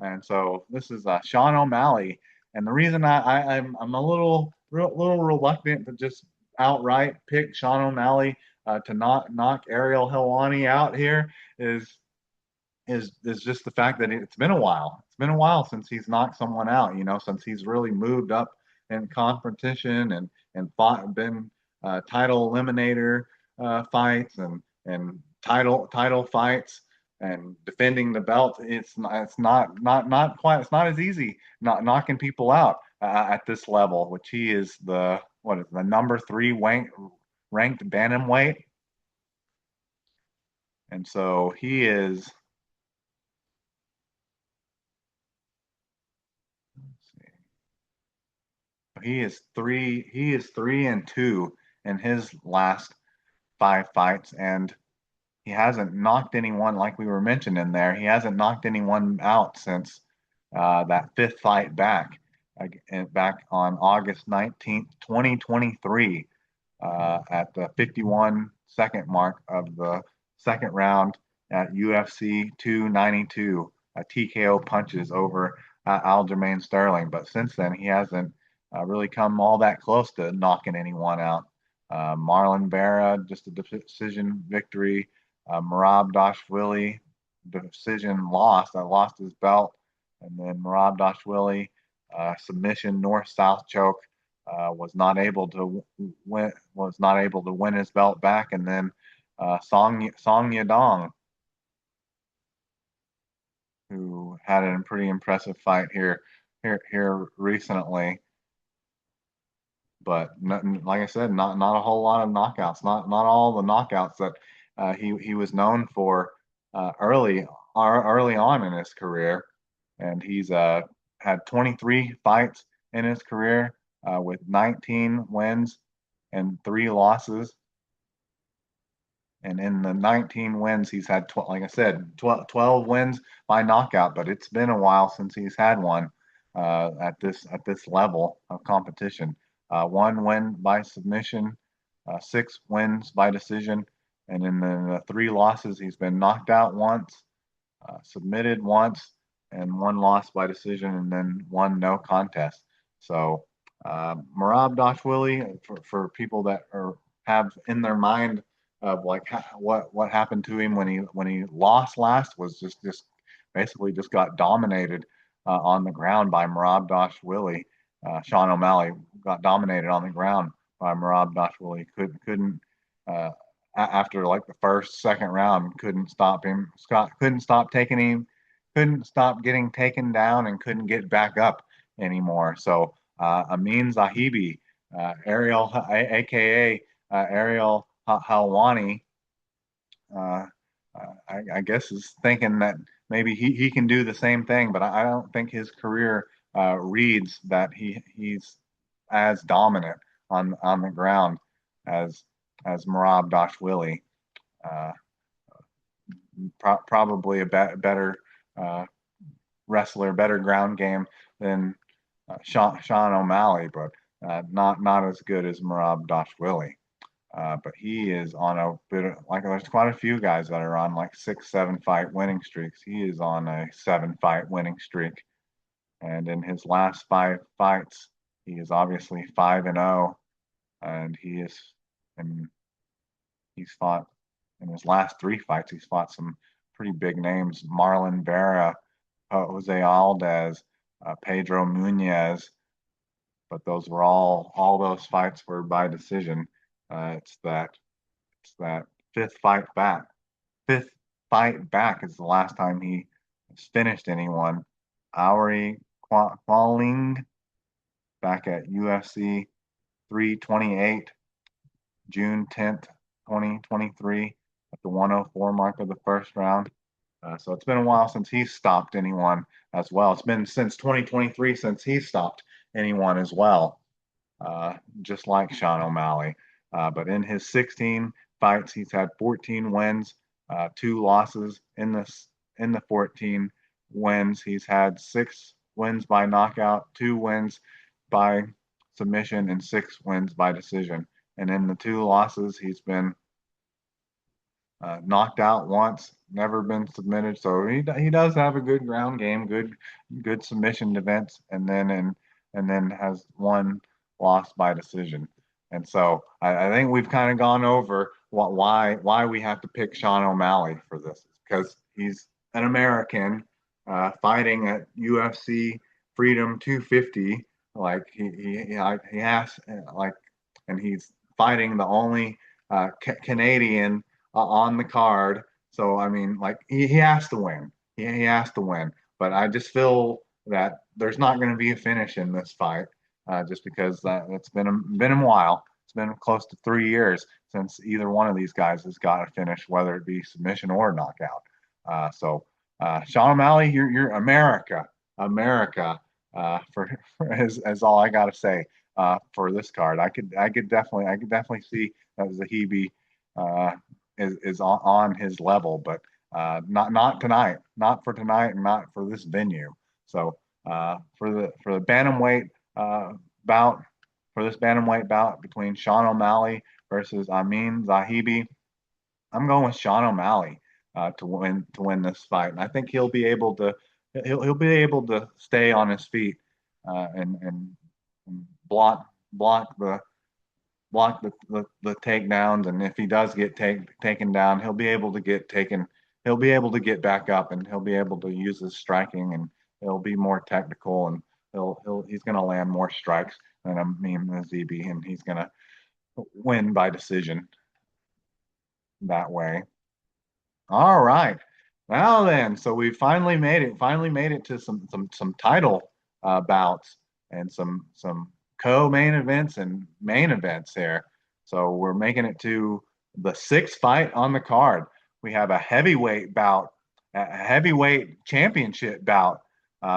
And so this is Sean O'Malley. And the reason I'm a little reluctant to just outright pick Sean O'Malley to not knock Ariel Helwani out here is just the fact that it's been a while. It's been a while since he's knocked someone out. Since he's really moved up in competition and been title eliminator fights and title fights and defending the belt. It's not quite. It's not as easy not knocking people out at this level, which he is the number three ranked bantamweight, and so he is. He is 3-2 in his last five fights, and he hasn't knocked anyone, like we were mentioning there. He hasn't knocked anyone out since that fifth fight back on August 19th, 2023, at the 51-second mark of the second round at UFC 292. TKO punches over Aljamain Sterling. But since then, he hasn't really come all that close to knocking anyone out. Marlon Vera, just a decision victory. Merab Dashvili, decision loss. I lost his belt. And then Merab Dashvili, submission north-south choke, was not able to win his belt back. And then Song Yadong, who had a pretty impressive fight here recently. But like I said, not a whole lot of knockouts. Not all the knockouts that he was known for early on in his career. And he's had 23 fights in his career with 19 wins and 3 losses. And in the 19 wins, he's had, like I said, 12 wins by knockout. But it's been a while since he's had one at this level of competition. One win by submission 6 wins by decision, and in the 3 losses, he's been knocked out once, submitted once, and 1 loss by decision, and then 1 no contest. So Merab Dashwili, for people that have in their mind of like what happened to him when he lost last, was just basically just got dominated on the ground by Merab Dashwili. Sean O'Malley got dominated on the ground by Merab Dashwili. Couldn't after like the first, second round, couldn't stop him. Scott couldn't stop taking him, couldn't stop getting taken down, and couldn't get back up anymore. So Amin Zahibi, Ariel, aka Ariel Halwani, I guess is thinking that maybe he can do the same thing, but I don't think his career reads that he's as dominant on the ground as Merab Dashwili. Uh, Probably a better wrestler, better ground game than Sean O'Malley, but not as good as Merab Dashwili. But he is on a bit of, like, there's quite a few guys that are on like 6, 7 fight winning streaks. He is on a 7 fight winning streak. And in his last 5 fights, he is obviously 5-0. And he's fought in his last 3 fights, he's fought some pretty big names: Marlon Vera, Jose Aldez, Pedro Munez. But those were all those fights were by decision. It's that 5th fight back. 5th fight back is the last time he finished anyone. Auri Qualing back at UFC 328, June 10th, 2023, at the 104 mark of the first round. So it's been a while since he's stopped anyone as well. It's been since 2023 since he's stopped anyone as well, just like Sean O'Malley. But in his 16 fights, he's had 14 wins, 2 losses. In the 14 wins, he's had 6 wins by knockout, 2 wins by submission, and 6 wins by decision. And in the 2 losses, he's been knocked out once, never been submitted. So he does have a good ground game, good submission defense, and then has 1 loss by decision. And so I think we've kind of gone over why we have to pick Sean O'Malley for this, because he's an American fighting at UFC Freedom 250. Like he has like, and he's fighting the only Canadian on the card. So I mean, like he has to win. He has to win. But I just feel that there's not going to be a finish in this fight, just because it's been a while. It's been close to 3 years since either one of these guys has got a finish, whether it be submission or knockout. So Sean O'Malley, you're America, as all I got to say for this card. I could definitely see that Zahibi is on his level, but not tonight, not for tonight, and not for this venue. So for the bantamweight bout, for this bantamweight bout between Sean O'Malley versus Amin Zahibi, I'm going with Sean O'Malley to win this fight, and I think he'll be able to stay on his feet and block the takedowns, and if he does get taken down, he'll be able to get taken. He'll be able to get back up, and he'll be able to use his striking, and he'll be more technical, and he's going to land more strikes than Amin Zahibi, and he's going to win by decision that way. All right, now then, so we finally made it to some title bouts and some co-main events and main events here. So we're making it to the 6th fight on the card. We have a heavyweight bout, a heavyweight championship bout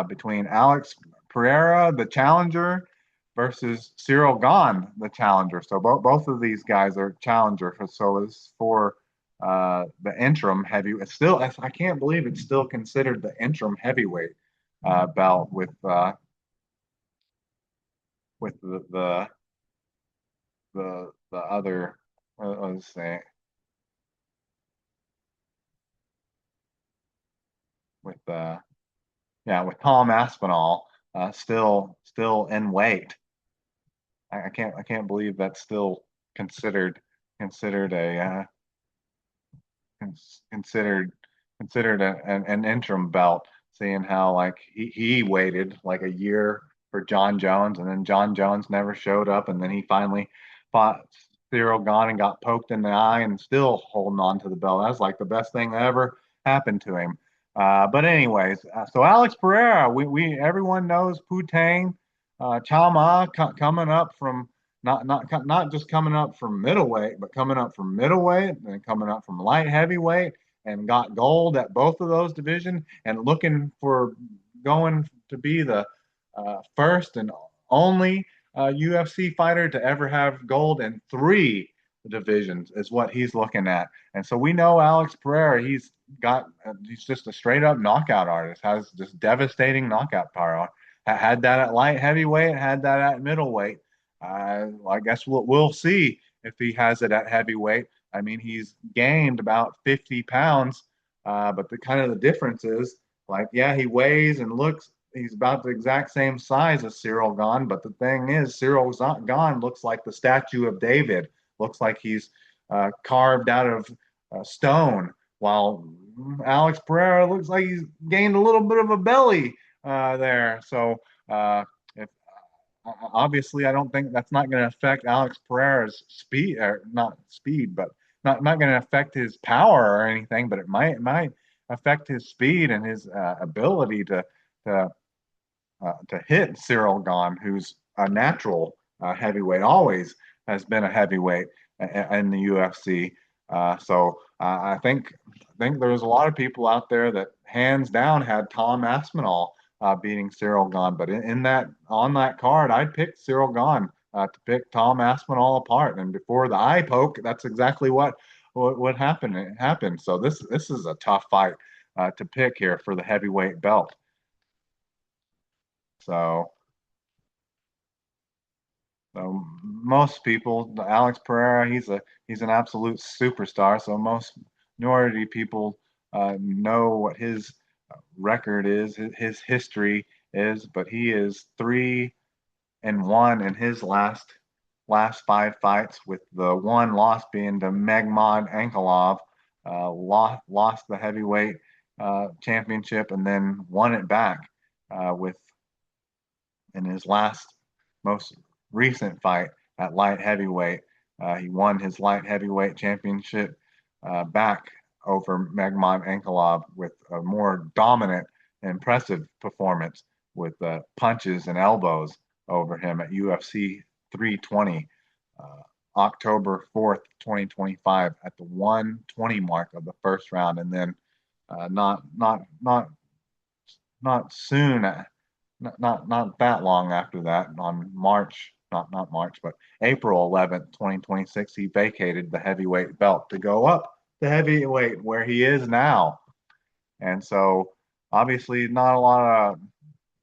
between Alex Pereira, the challenger, versus Cyril Gahn, the challenger. So both of these guys are challenger. So it's for the interim heavy. It's still, I can't believe it's still considered the interim heavyweight bout with the other let's see, with yeah, with Tom Aspinall still in weight. I can't believe that's still considered considered a considered an interim belt, seeing how like he waited like a year for John Jones, and then John Jones never showed up, and then he finally fought Cyril Gahn and got poked in the eye, and still holding on to the belt. That's like the best thing that ever happened to him. But anyways, so Alex Pereira, we everyone knows Putang, Chama coming up from not just coming up from middleweight, but coming up from middleweight and coming up from light heavyweight, and got gold at both of those divisions, and looking for going to be the first and only UFC fighter to ever have gold in three divisions is what he's looking at. And so we know Alex Pereira, he's just a straight up knockout artist, has just devastating knockout power. Had that at light heavyweight, had that at middleweight. I guess we'll see if he has it at heavyweight. I mean, he's gained about 50 pounds, but the kind of the difference is like, yeah, he weighs and looks, he's about the exact same size as Cyril Gahn. But the thing is, Cyril Gahn looks like the statue of David, looks like he's carved out of stone, while Alex Pereira looks like he's gained a little bit of a belly there. So, if obviously, I don't think that's not going to affect Alex Pereira's speed, or not speed, but not going to affect his power or anything. But it might affect his speed and his ability to to hit Cyril Gahn, who's a natural heavyweight, always has been a heavyweight in the UFC. So I think there's a lot of people out there that hands down had Tom Aspinall beating Cyril Gahn. But in that on that card, I picked Cyril Gahn to pick Tom Aspinall apart. And before the eye poke, that's exactly what happened. It happened. So this is a tough fight to pick here for the heavyweight belt. So, so most people, Alex Pereira, he's an absolute superstar. So most minority people know what his record is, his history is, but he is 3-1 in his last five fights, with the one loss being to Megmod Ankalov. Lost the heavyweight championship, and then won it back with in his last most recent fight at light heavyweight. He won his light heavyweight championship back over Megmod Ankalov with a more dominant, impressive performance with punches and elbows over him at UFC 320, October 4th, 2025, at the 120 mark of the first round. And then not soon, not that long after that, on March, not March, but April 11th, 2026, he vacated the heavyweight belt to go up to heavyweight where he is now. And so obviously not a lot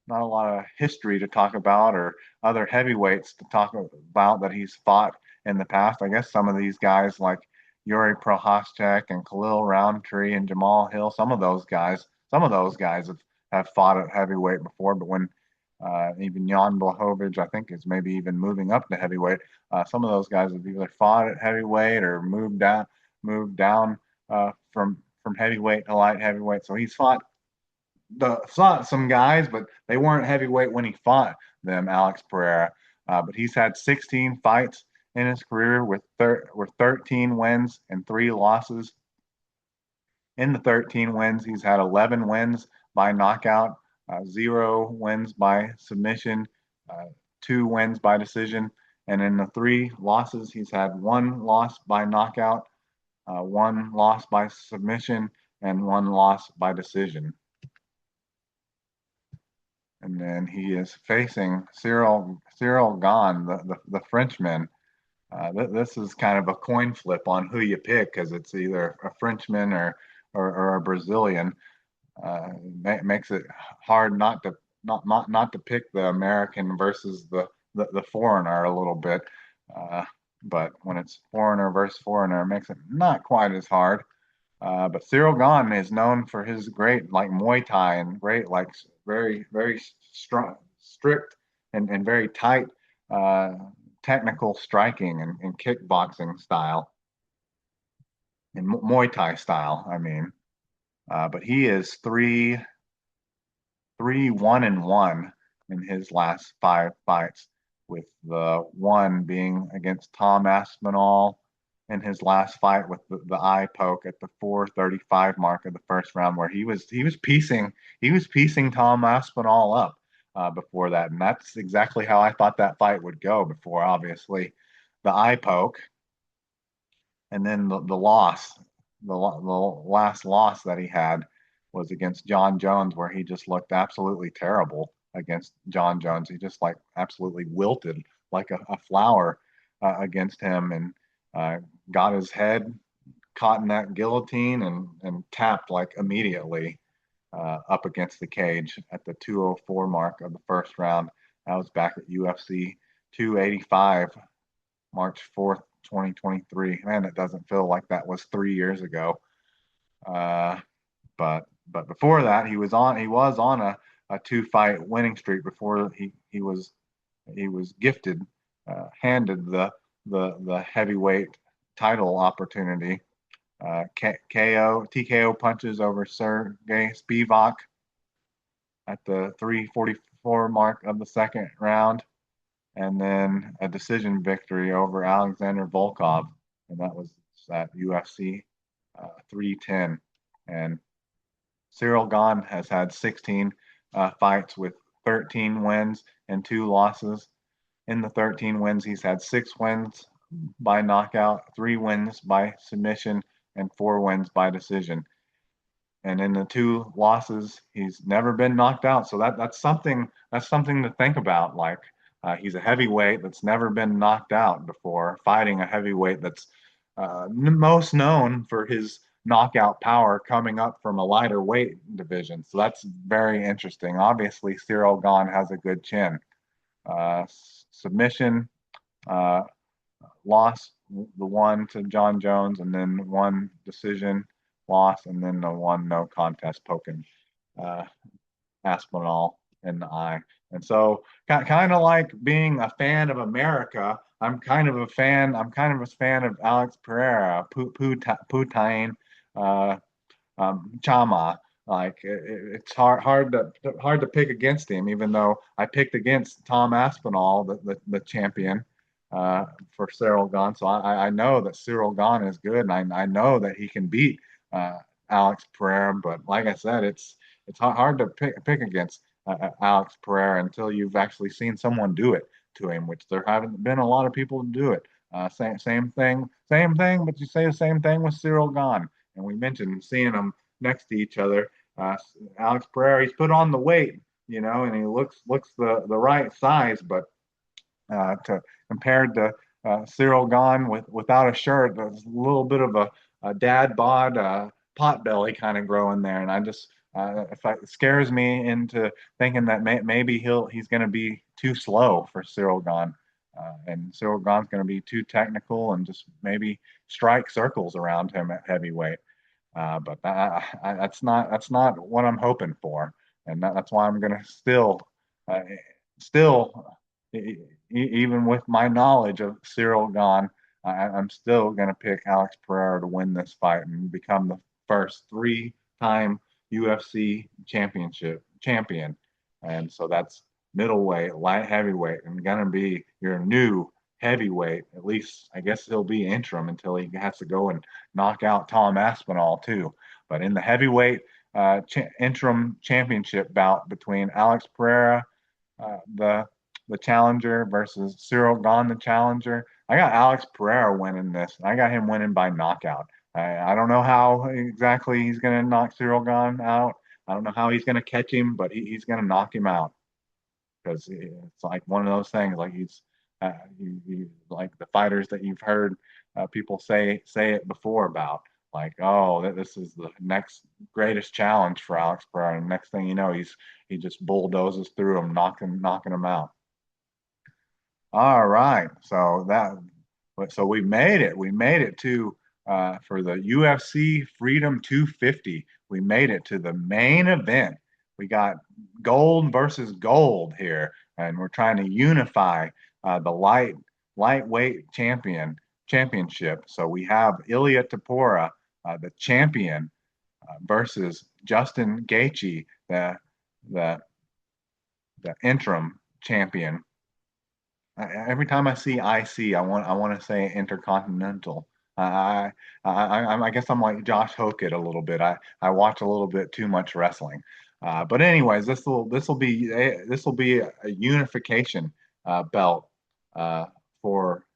of history to talk about, or other heavyweights to talk about that he's fought in the past. I guess some of these guys like Yuri Prohaschek and Khalil Roundtree and Jamal Hill, some of those guys have fought at heavyweight before. But when even Jan Blachowicz, I think, is maybe even moving up to heavyweight, some of those guys have either fought at heavyweight or moved down from heavyweight to light heavyweight. So he's fought some guys, but they weren't heavyweight when he fought them, Alex Pereira. But he's had 16 fights in his career with 13 wins and 3 losses. In the 13 wins, he's had 11 wins by knockout, 0 wins by submission, 2 wins by decision. And in the 3 losses, he's had 1 loss by knockout, 1 loss by submission, and 1 loss by decision. And then he is facing Cyril Gahn, the Frenchman. This is kind of a coin flip on who you pick, because it's either a Frenchman or a Brazilian. Makes it hard not to pick the American versus the foreigner a little bit. but when it's foreigner versus foreigner, it makes it not quite as hard. But Cyril Gane is known for his great like Muay Thai and great like very strong, strict and very tight uh, technical striking and kickboxing style and Muay Thai style. I mean, but he is 3-1-1 in his last 5 fights, with the one being against Tom Aspinall in his last fight with the eye poke at the 4:35 mark of the first round, where he was piecing Tom Aspinall up before that, and that's exactly how I thought that fight would go. Before obviously the eye poke, and then the loss, the last loss that he had was against John Jones, where he just looked absolutely terrible against John Jones. He just like absolutely wilted like a flower against him, and got his head caught in that guillotine and tapped like immediately up against the cage at the 204 mark of the first round. That was back at UFC 285, March 4th, 2023. Man, it doesn't feel like that was 3 years ago. Uh, but before that, he was on a 2 fight winning streak before he was handed the heavyweight title opportunity. TKO punches over Sergey Spivak at the 3:44 mark of the second round, and then a decision victory over Alexander Volkov, and that was at UFC 310. And Cyril Gane has had 16 fights with 13 wins and 2 losses. In the 13 wins, he's had 6 wins by knockout, 3 wins by submission, and 4 wins by decision. And in the 2 losses, he's never been knocked out. So that's something to think about. Like he's a heavyweight that's never been knocked out before, fighting a heavyweight that's most known for his knockout power coming up from a lighter weight division. So that's very interesting. Obviously, Cyril Gane has a good chin. Submission, uh, loss, the one to John Jones, and then one decision loss, and then the one no contest poking uh, Aspinall in the eye. And so, kind of like being a fan of America, I'm kind of a fan of Alex Pereira, Putain, uh, Chama. Like it's hard to pick against him, even though I picked against Tom Aspinall, the champion, for Cyril Gane. So I know that Cyril Gane is good, and I know that he can beat uh, Alex Pereira. But like I said, it's hard to pick against Alex Pereira until you've actually seen someone do it to him, which there haven't been a lot of people to do it. Same thing, but you say the same thing with Cyril Gane. And we mentioned seeing them next to each other. Uh, Alex Pereira, he's put on the weight, and he looks the right size, but to compared to Cyril Gane without a shirt, there's a little bit of a dad bod pot belly kind of growing there, and I just it scares me into thinking that maybe he's going to be too slow for Cyril Gane. And Cyril Gane's going to be too technical and just maybe strike circles around him at heavyweight. But that's not what I'm hoping for, and that's why I'm going to still, even with my knowledge of Cyril Gane, I'm still going to pick Alex Pereira to win this fight and become the first 3-time UFC championship champion. And so that's middleweight, light heavyweight, and going to be your new heavyweight. At least I guess he'll be interim until he has to go and knock out Tom Aspinall too. But in the heavyweight interim championship bout between Alex Pereira, the challenger, versus Cyril Gane, the challenger, I got Alex Pereira winning this. I got him winning by knockout. I don't know how exactly he's going to knock Cyril Gane out. I don't know how he's going to catch him, but he's going to knock him out, because it's like one of those things. Like like the fighters that you've heard people say it before about, like, oh, this is the next greatest challenge for Alex Pereira. And next thing you know, he just bulldozes through him, knocking him out. All right, so So we made it. We made it to for the UFC Freedom 250. We made it to the main event. We got gold versus gold here, and we're trying to unify the lightweight championship. So we have Ilia Topuria, the champion, versus Justin Gaethje, the the interim champion. Every time I see IC, I want to say Intercontinental. I guess I'm like Josh Hokett a little bit. I watch a little bit too much wrestling. But anyways, this will be a unification belt for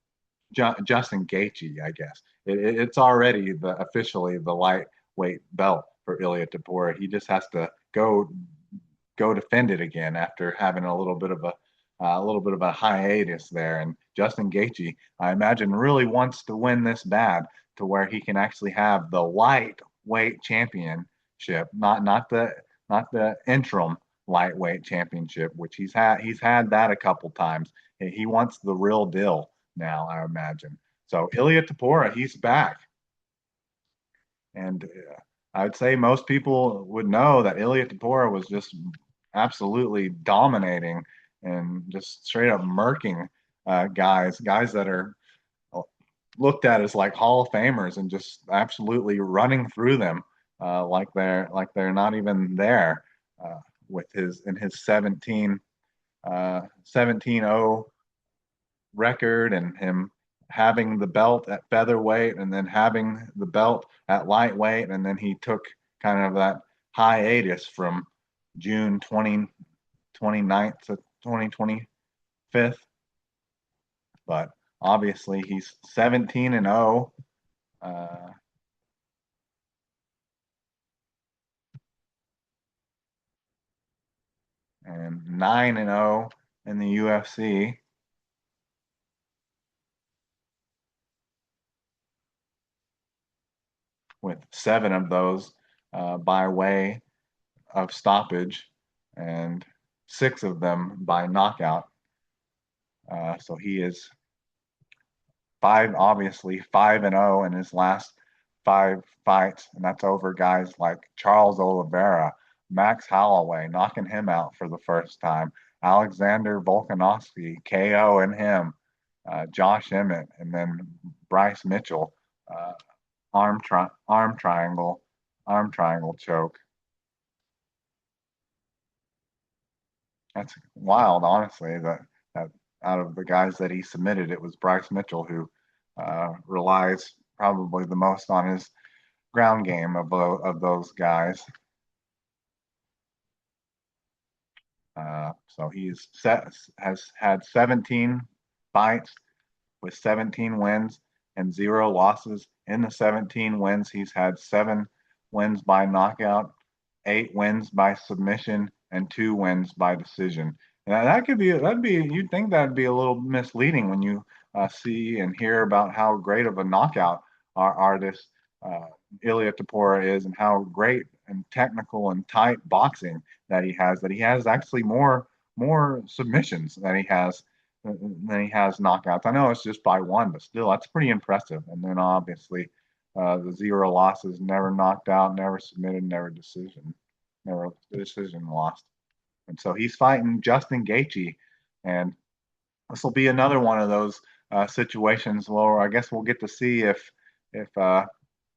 Justin Gaethje, I guess. It's already officially the lightweight belt for Ilia Topuria. He just has to go defend it again after having a little bit of a hiatus there. And Justin Gaethje, I imagine, really wants to win this bad to where he can actually have the lightweight championship, not the interim lightweight championship, which he's had that a couple times. He wants the real deal now, I imagine. So Ilia Topuria, he's back. And I would say most people would know that Ilia Topuria was just absolutely dominating and just straight up murking guys that are looked at as like Hall of Famers and just absolutely running through them like they're not even there with his 17-0 record and him having the belt at featherweight and then having the belt at lightweight, and then he took kind of that hiatus from June 29th to 2025th. But obviously he's 17-0. And 9-0 in the UFC. With 7 of those by way of stoppage and 6 of them by knockout. So he is obviously 5-0 in his last 5 fights, and that's over guys like Charles Oliveira, Max Holloway, knocking him out for the first time, Alexander Volkanovski, KO in him, Josh Emmett, and then Bryce Mitchell, arm triangle choke. That's wild, honestly. That out of the guys that he submitted, it was Bryce Mitchell who relies probably the most on his ground game of those guys. So has had 17 fights with 17 wins and 0 losses. In the 17 wins, he's had 7 wins by knockout, 8 wins by submission, and 2 wins by decision. And you'd think that'd be a little misleading when you see and hear about how great of a knockout artist Ilia Topuria is and how great and technical and tight boxing that he has. That he has actually more submissions than he has knockouts. I know it's just by 1, but still, that's pretty impressive. And then obviously, the 0 losses, never knocked out, never submitted, never decision lost. And so he's fighting Justin Gaethje, and this will be another one of those situations where I guess we'll get to see if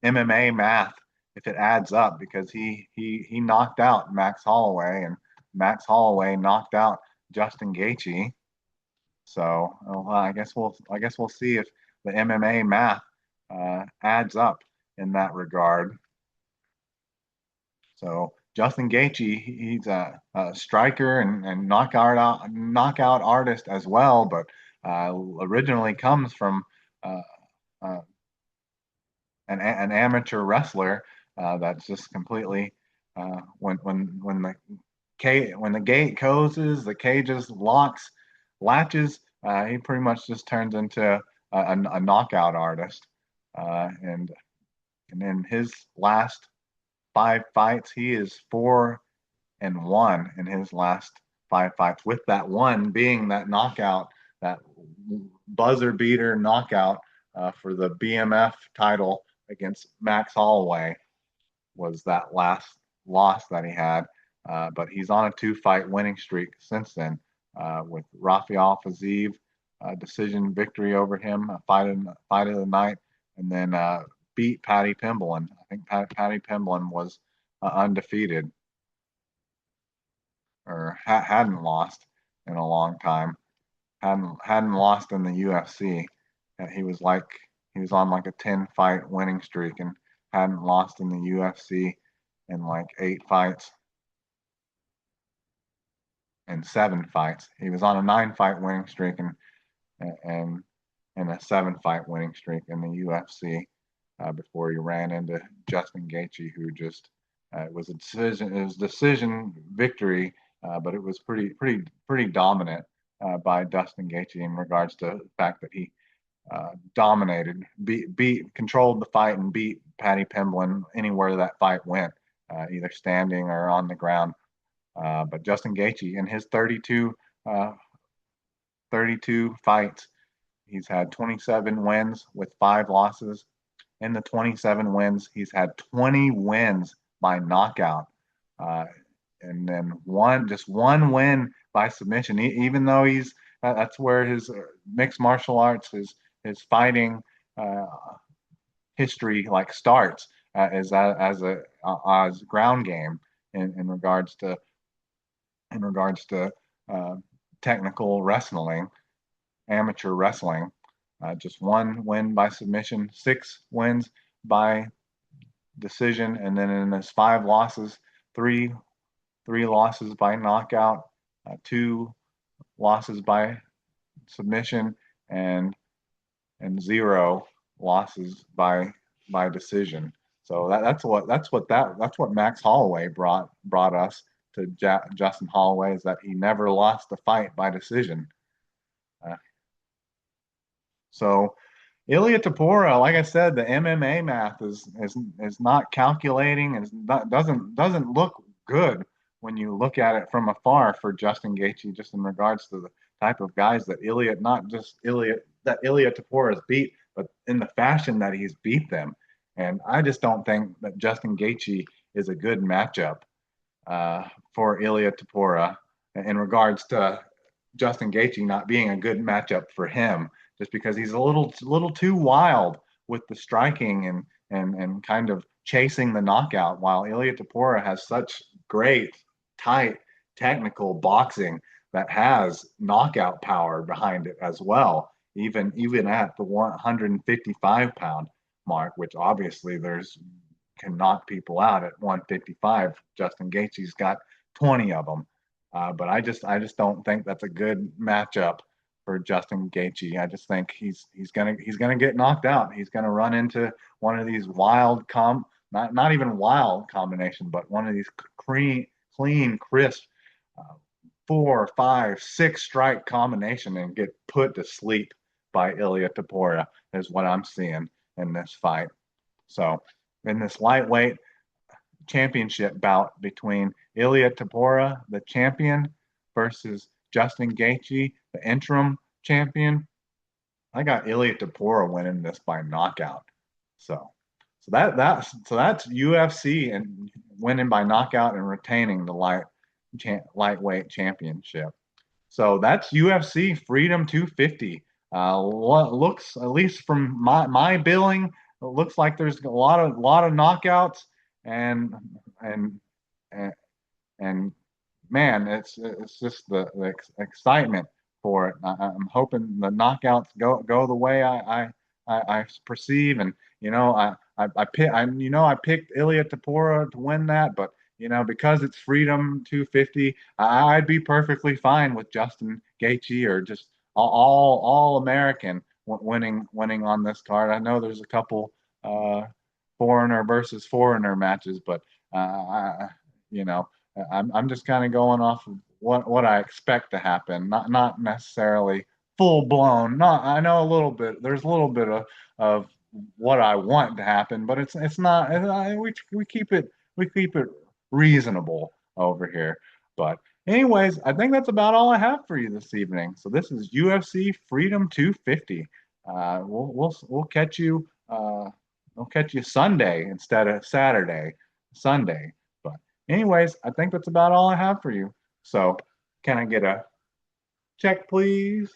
MMA math, if it adds up, because he knocked out Max Holloway, and Max Holloway knocked out Justin Gaethje. So I guess we'll see if the MMA math adds up in that regard. So Justin Gaethje, he's a striker and knockout artist as well, but originally comes from an amateur wrestler that's just completely when the gate closes, the cages latches. He pretty much just turns into a knockout artist, and in his last 5 fights, he is 4-1 in his last 5 fights, with that one being that knockout, that buzzer beater knockout for the BMF title against Max Holloway was that last loss that he had. But he's on a 2-fight winning streak since then with Rafael Fiziev, decision victory over him, a fight of the night, and then beat Paddy Pimblett. I think Paddy Pimblett was undefeated or hadn't lost in a long time. Hadn't lost in the UFC. He was on like a 10-fight winning streak and hadn't lost in the UFC in like 8 fights and 7 fights. He was on a 9-fight winning streak and a 7-fight winning streak in the UFC before he ran into Justin Gaethje, who just it was a decision. It was decision victory, but it was pretty dominant by Dustin Gaethje in regards to the fact that he dominated, controlled the fight and beat Paddy Pimblett anywhere that fight went, either standing or on the ground. But Justin Gaethje, in his 32 fights, he's had 27 wins with 5 losses. In the 27 wins, he's had 20 wins by knockout, and then just one win by submission. Even though that's where his mixed martial arts, his fighting history like starts as a ground game in regards to technical wrestling, amateur wrestling. Just 1 win by submission, 6 wins by decision, and then in his 5 losses, three losses by knockout, 2 losses by submission, and 0 losses by decision. So that's what Max Holloway brought us to Justin Holloway, is that he never lost a fight by decision. So Ilia Topuria, like I said, the MMA math is not calculating and doesn't look good when you look at it from afar for Justin Gaethje, just in regards to the type of guys that Ilia Topuria has beat, but in the fashion that he's beat them. And I just don't think that Justin Gaethje is a good matchup for Ilia Topuria in regards to Justin Gaethje not being a good matchup for him, just because he's a little too wild with the striking and kind of chasing the knockout, while Ilia Topuria has such great, tight, technical boxing that has knockout power behind it as well, even at the 155-pound mark, which obviously can knock people out at 155. Justin Gaethje's got 20 of them. But I just don't think that's a good matchup for Justin Gaethje. I just think he's gonna get knocked out. He's gonna run into one of these wild not even wild combination, but one of these clean, crisp 4, 5, 6 strike combination and get put to sleep by Ilia Topuria is what I'm seeing in this fight. So in this lightweight championship bout between Ilia Topuria, the champion, versus Justin Gaethje, the interim champion, I got Ilia Topuria winning this by knockout. So that's UFC and winning by knockout and retaining the lightweight championship. So that's UFC Freedom 250. What looks, at least from my billing, it looks like there's a lot of knockouts and man, it's just the excitement for it. I'm hoping the knockouts go the way I perceive, and I picked Ilia Topuria to win that, but because it's Freedom 250, I'd be perfectly fine with Justin Gaethje or just all American winning on this card. I know there's a couple foreigner versus foreigner matches, but I'm just kind of going off of what I expect to happen, not necessarily full blown. I know a little bit. There's a little bit of what I want to happen, but it's not. We keep it reasonable over here. But anyways, I think that's about all I have for you this evening. So this is UFC Freedom 250. We'll catch you. We'll catch you Sunday instead of Saturday. Sunday. But anyways, I think that's about all I have for you. So can I get a check, please?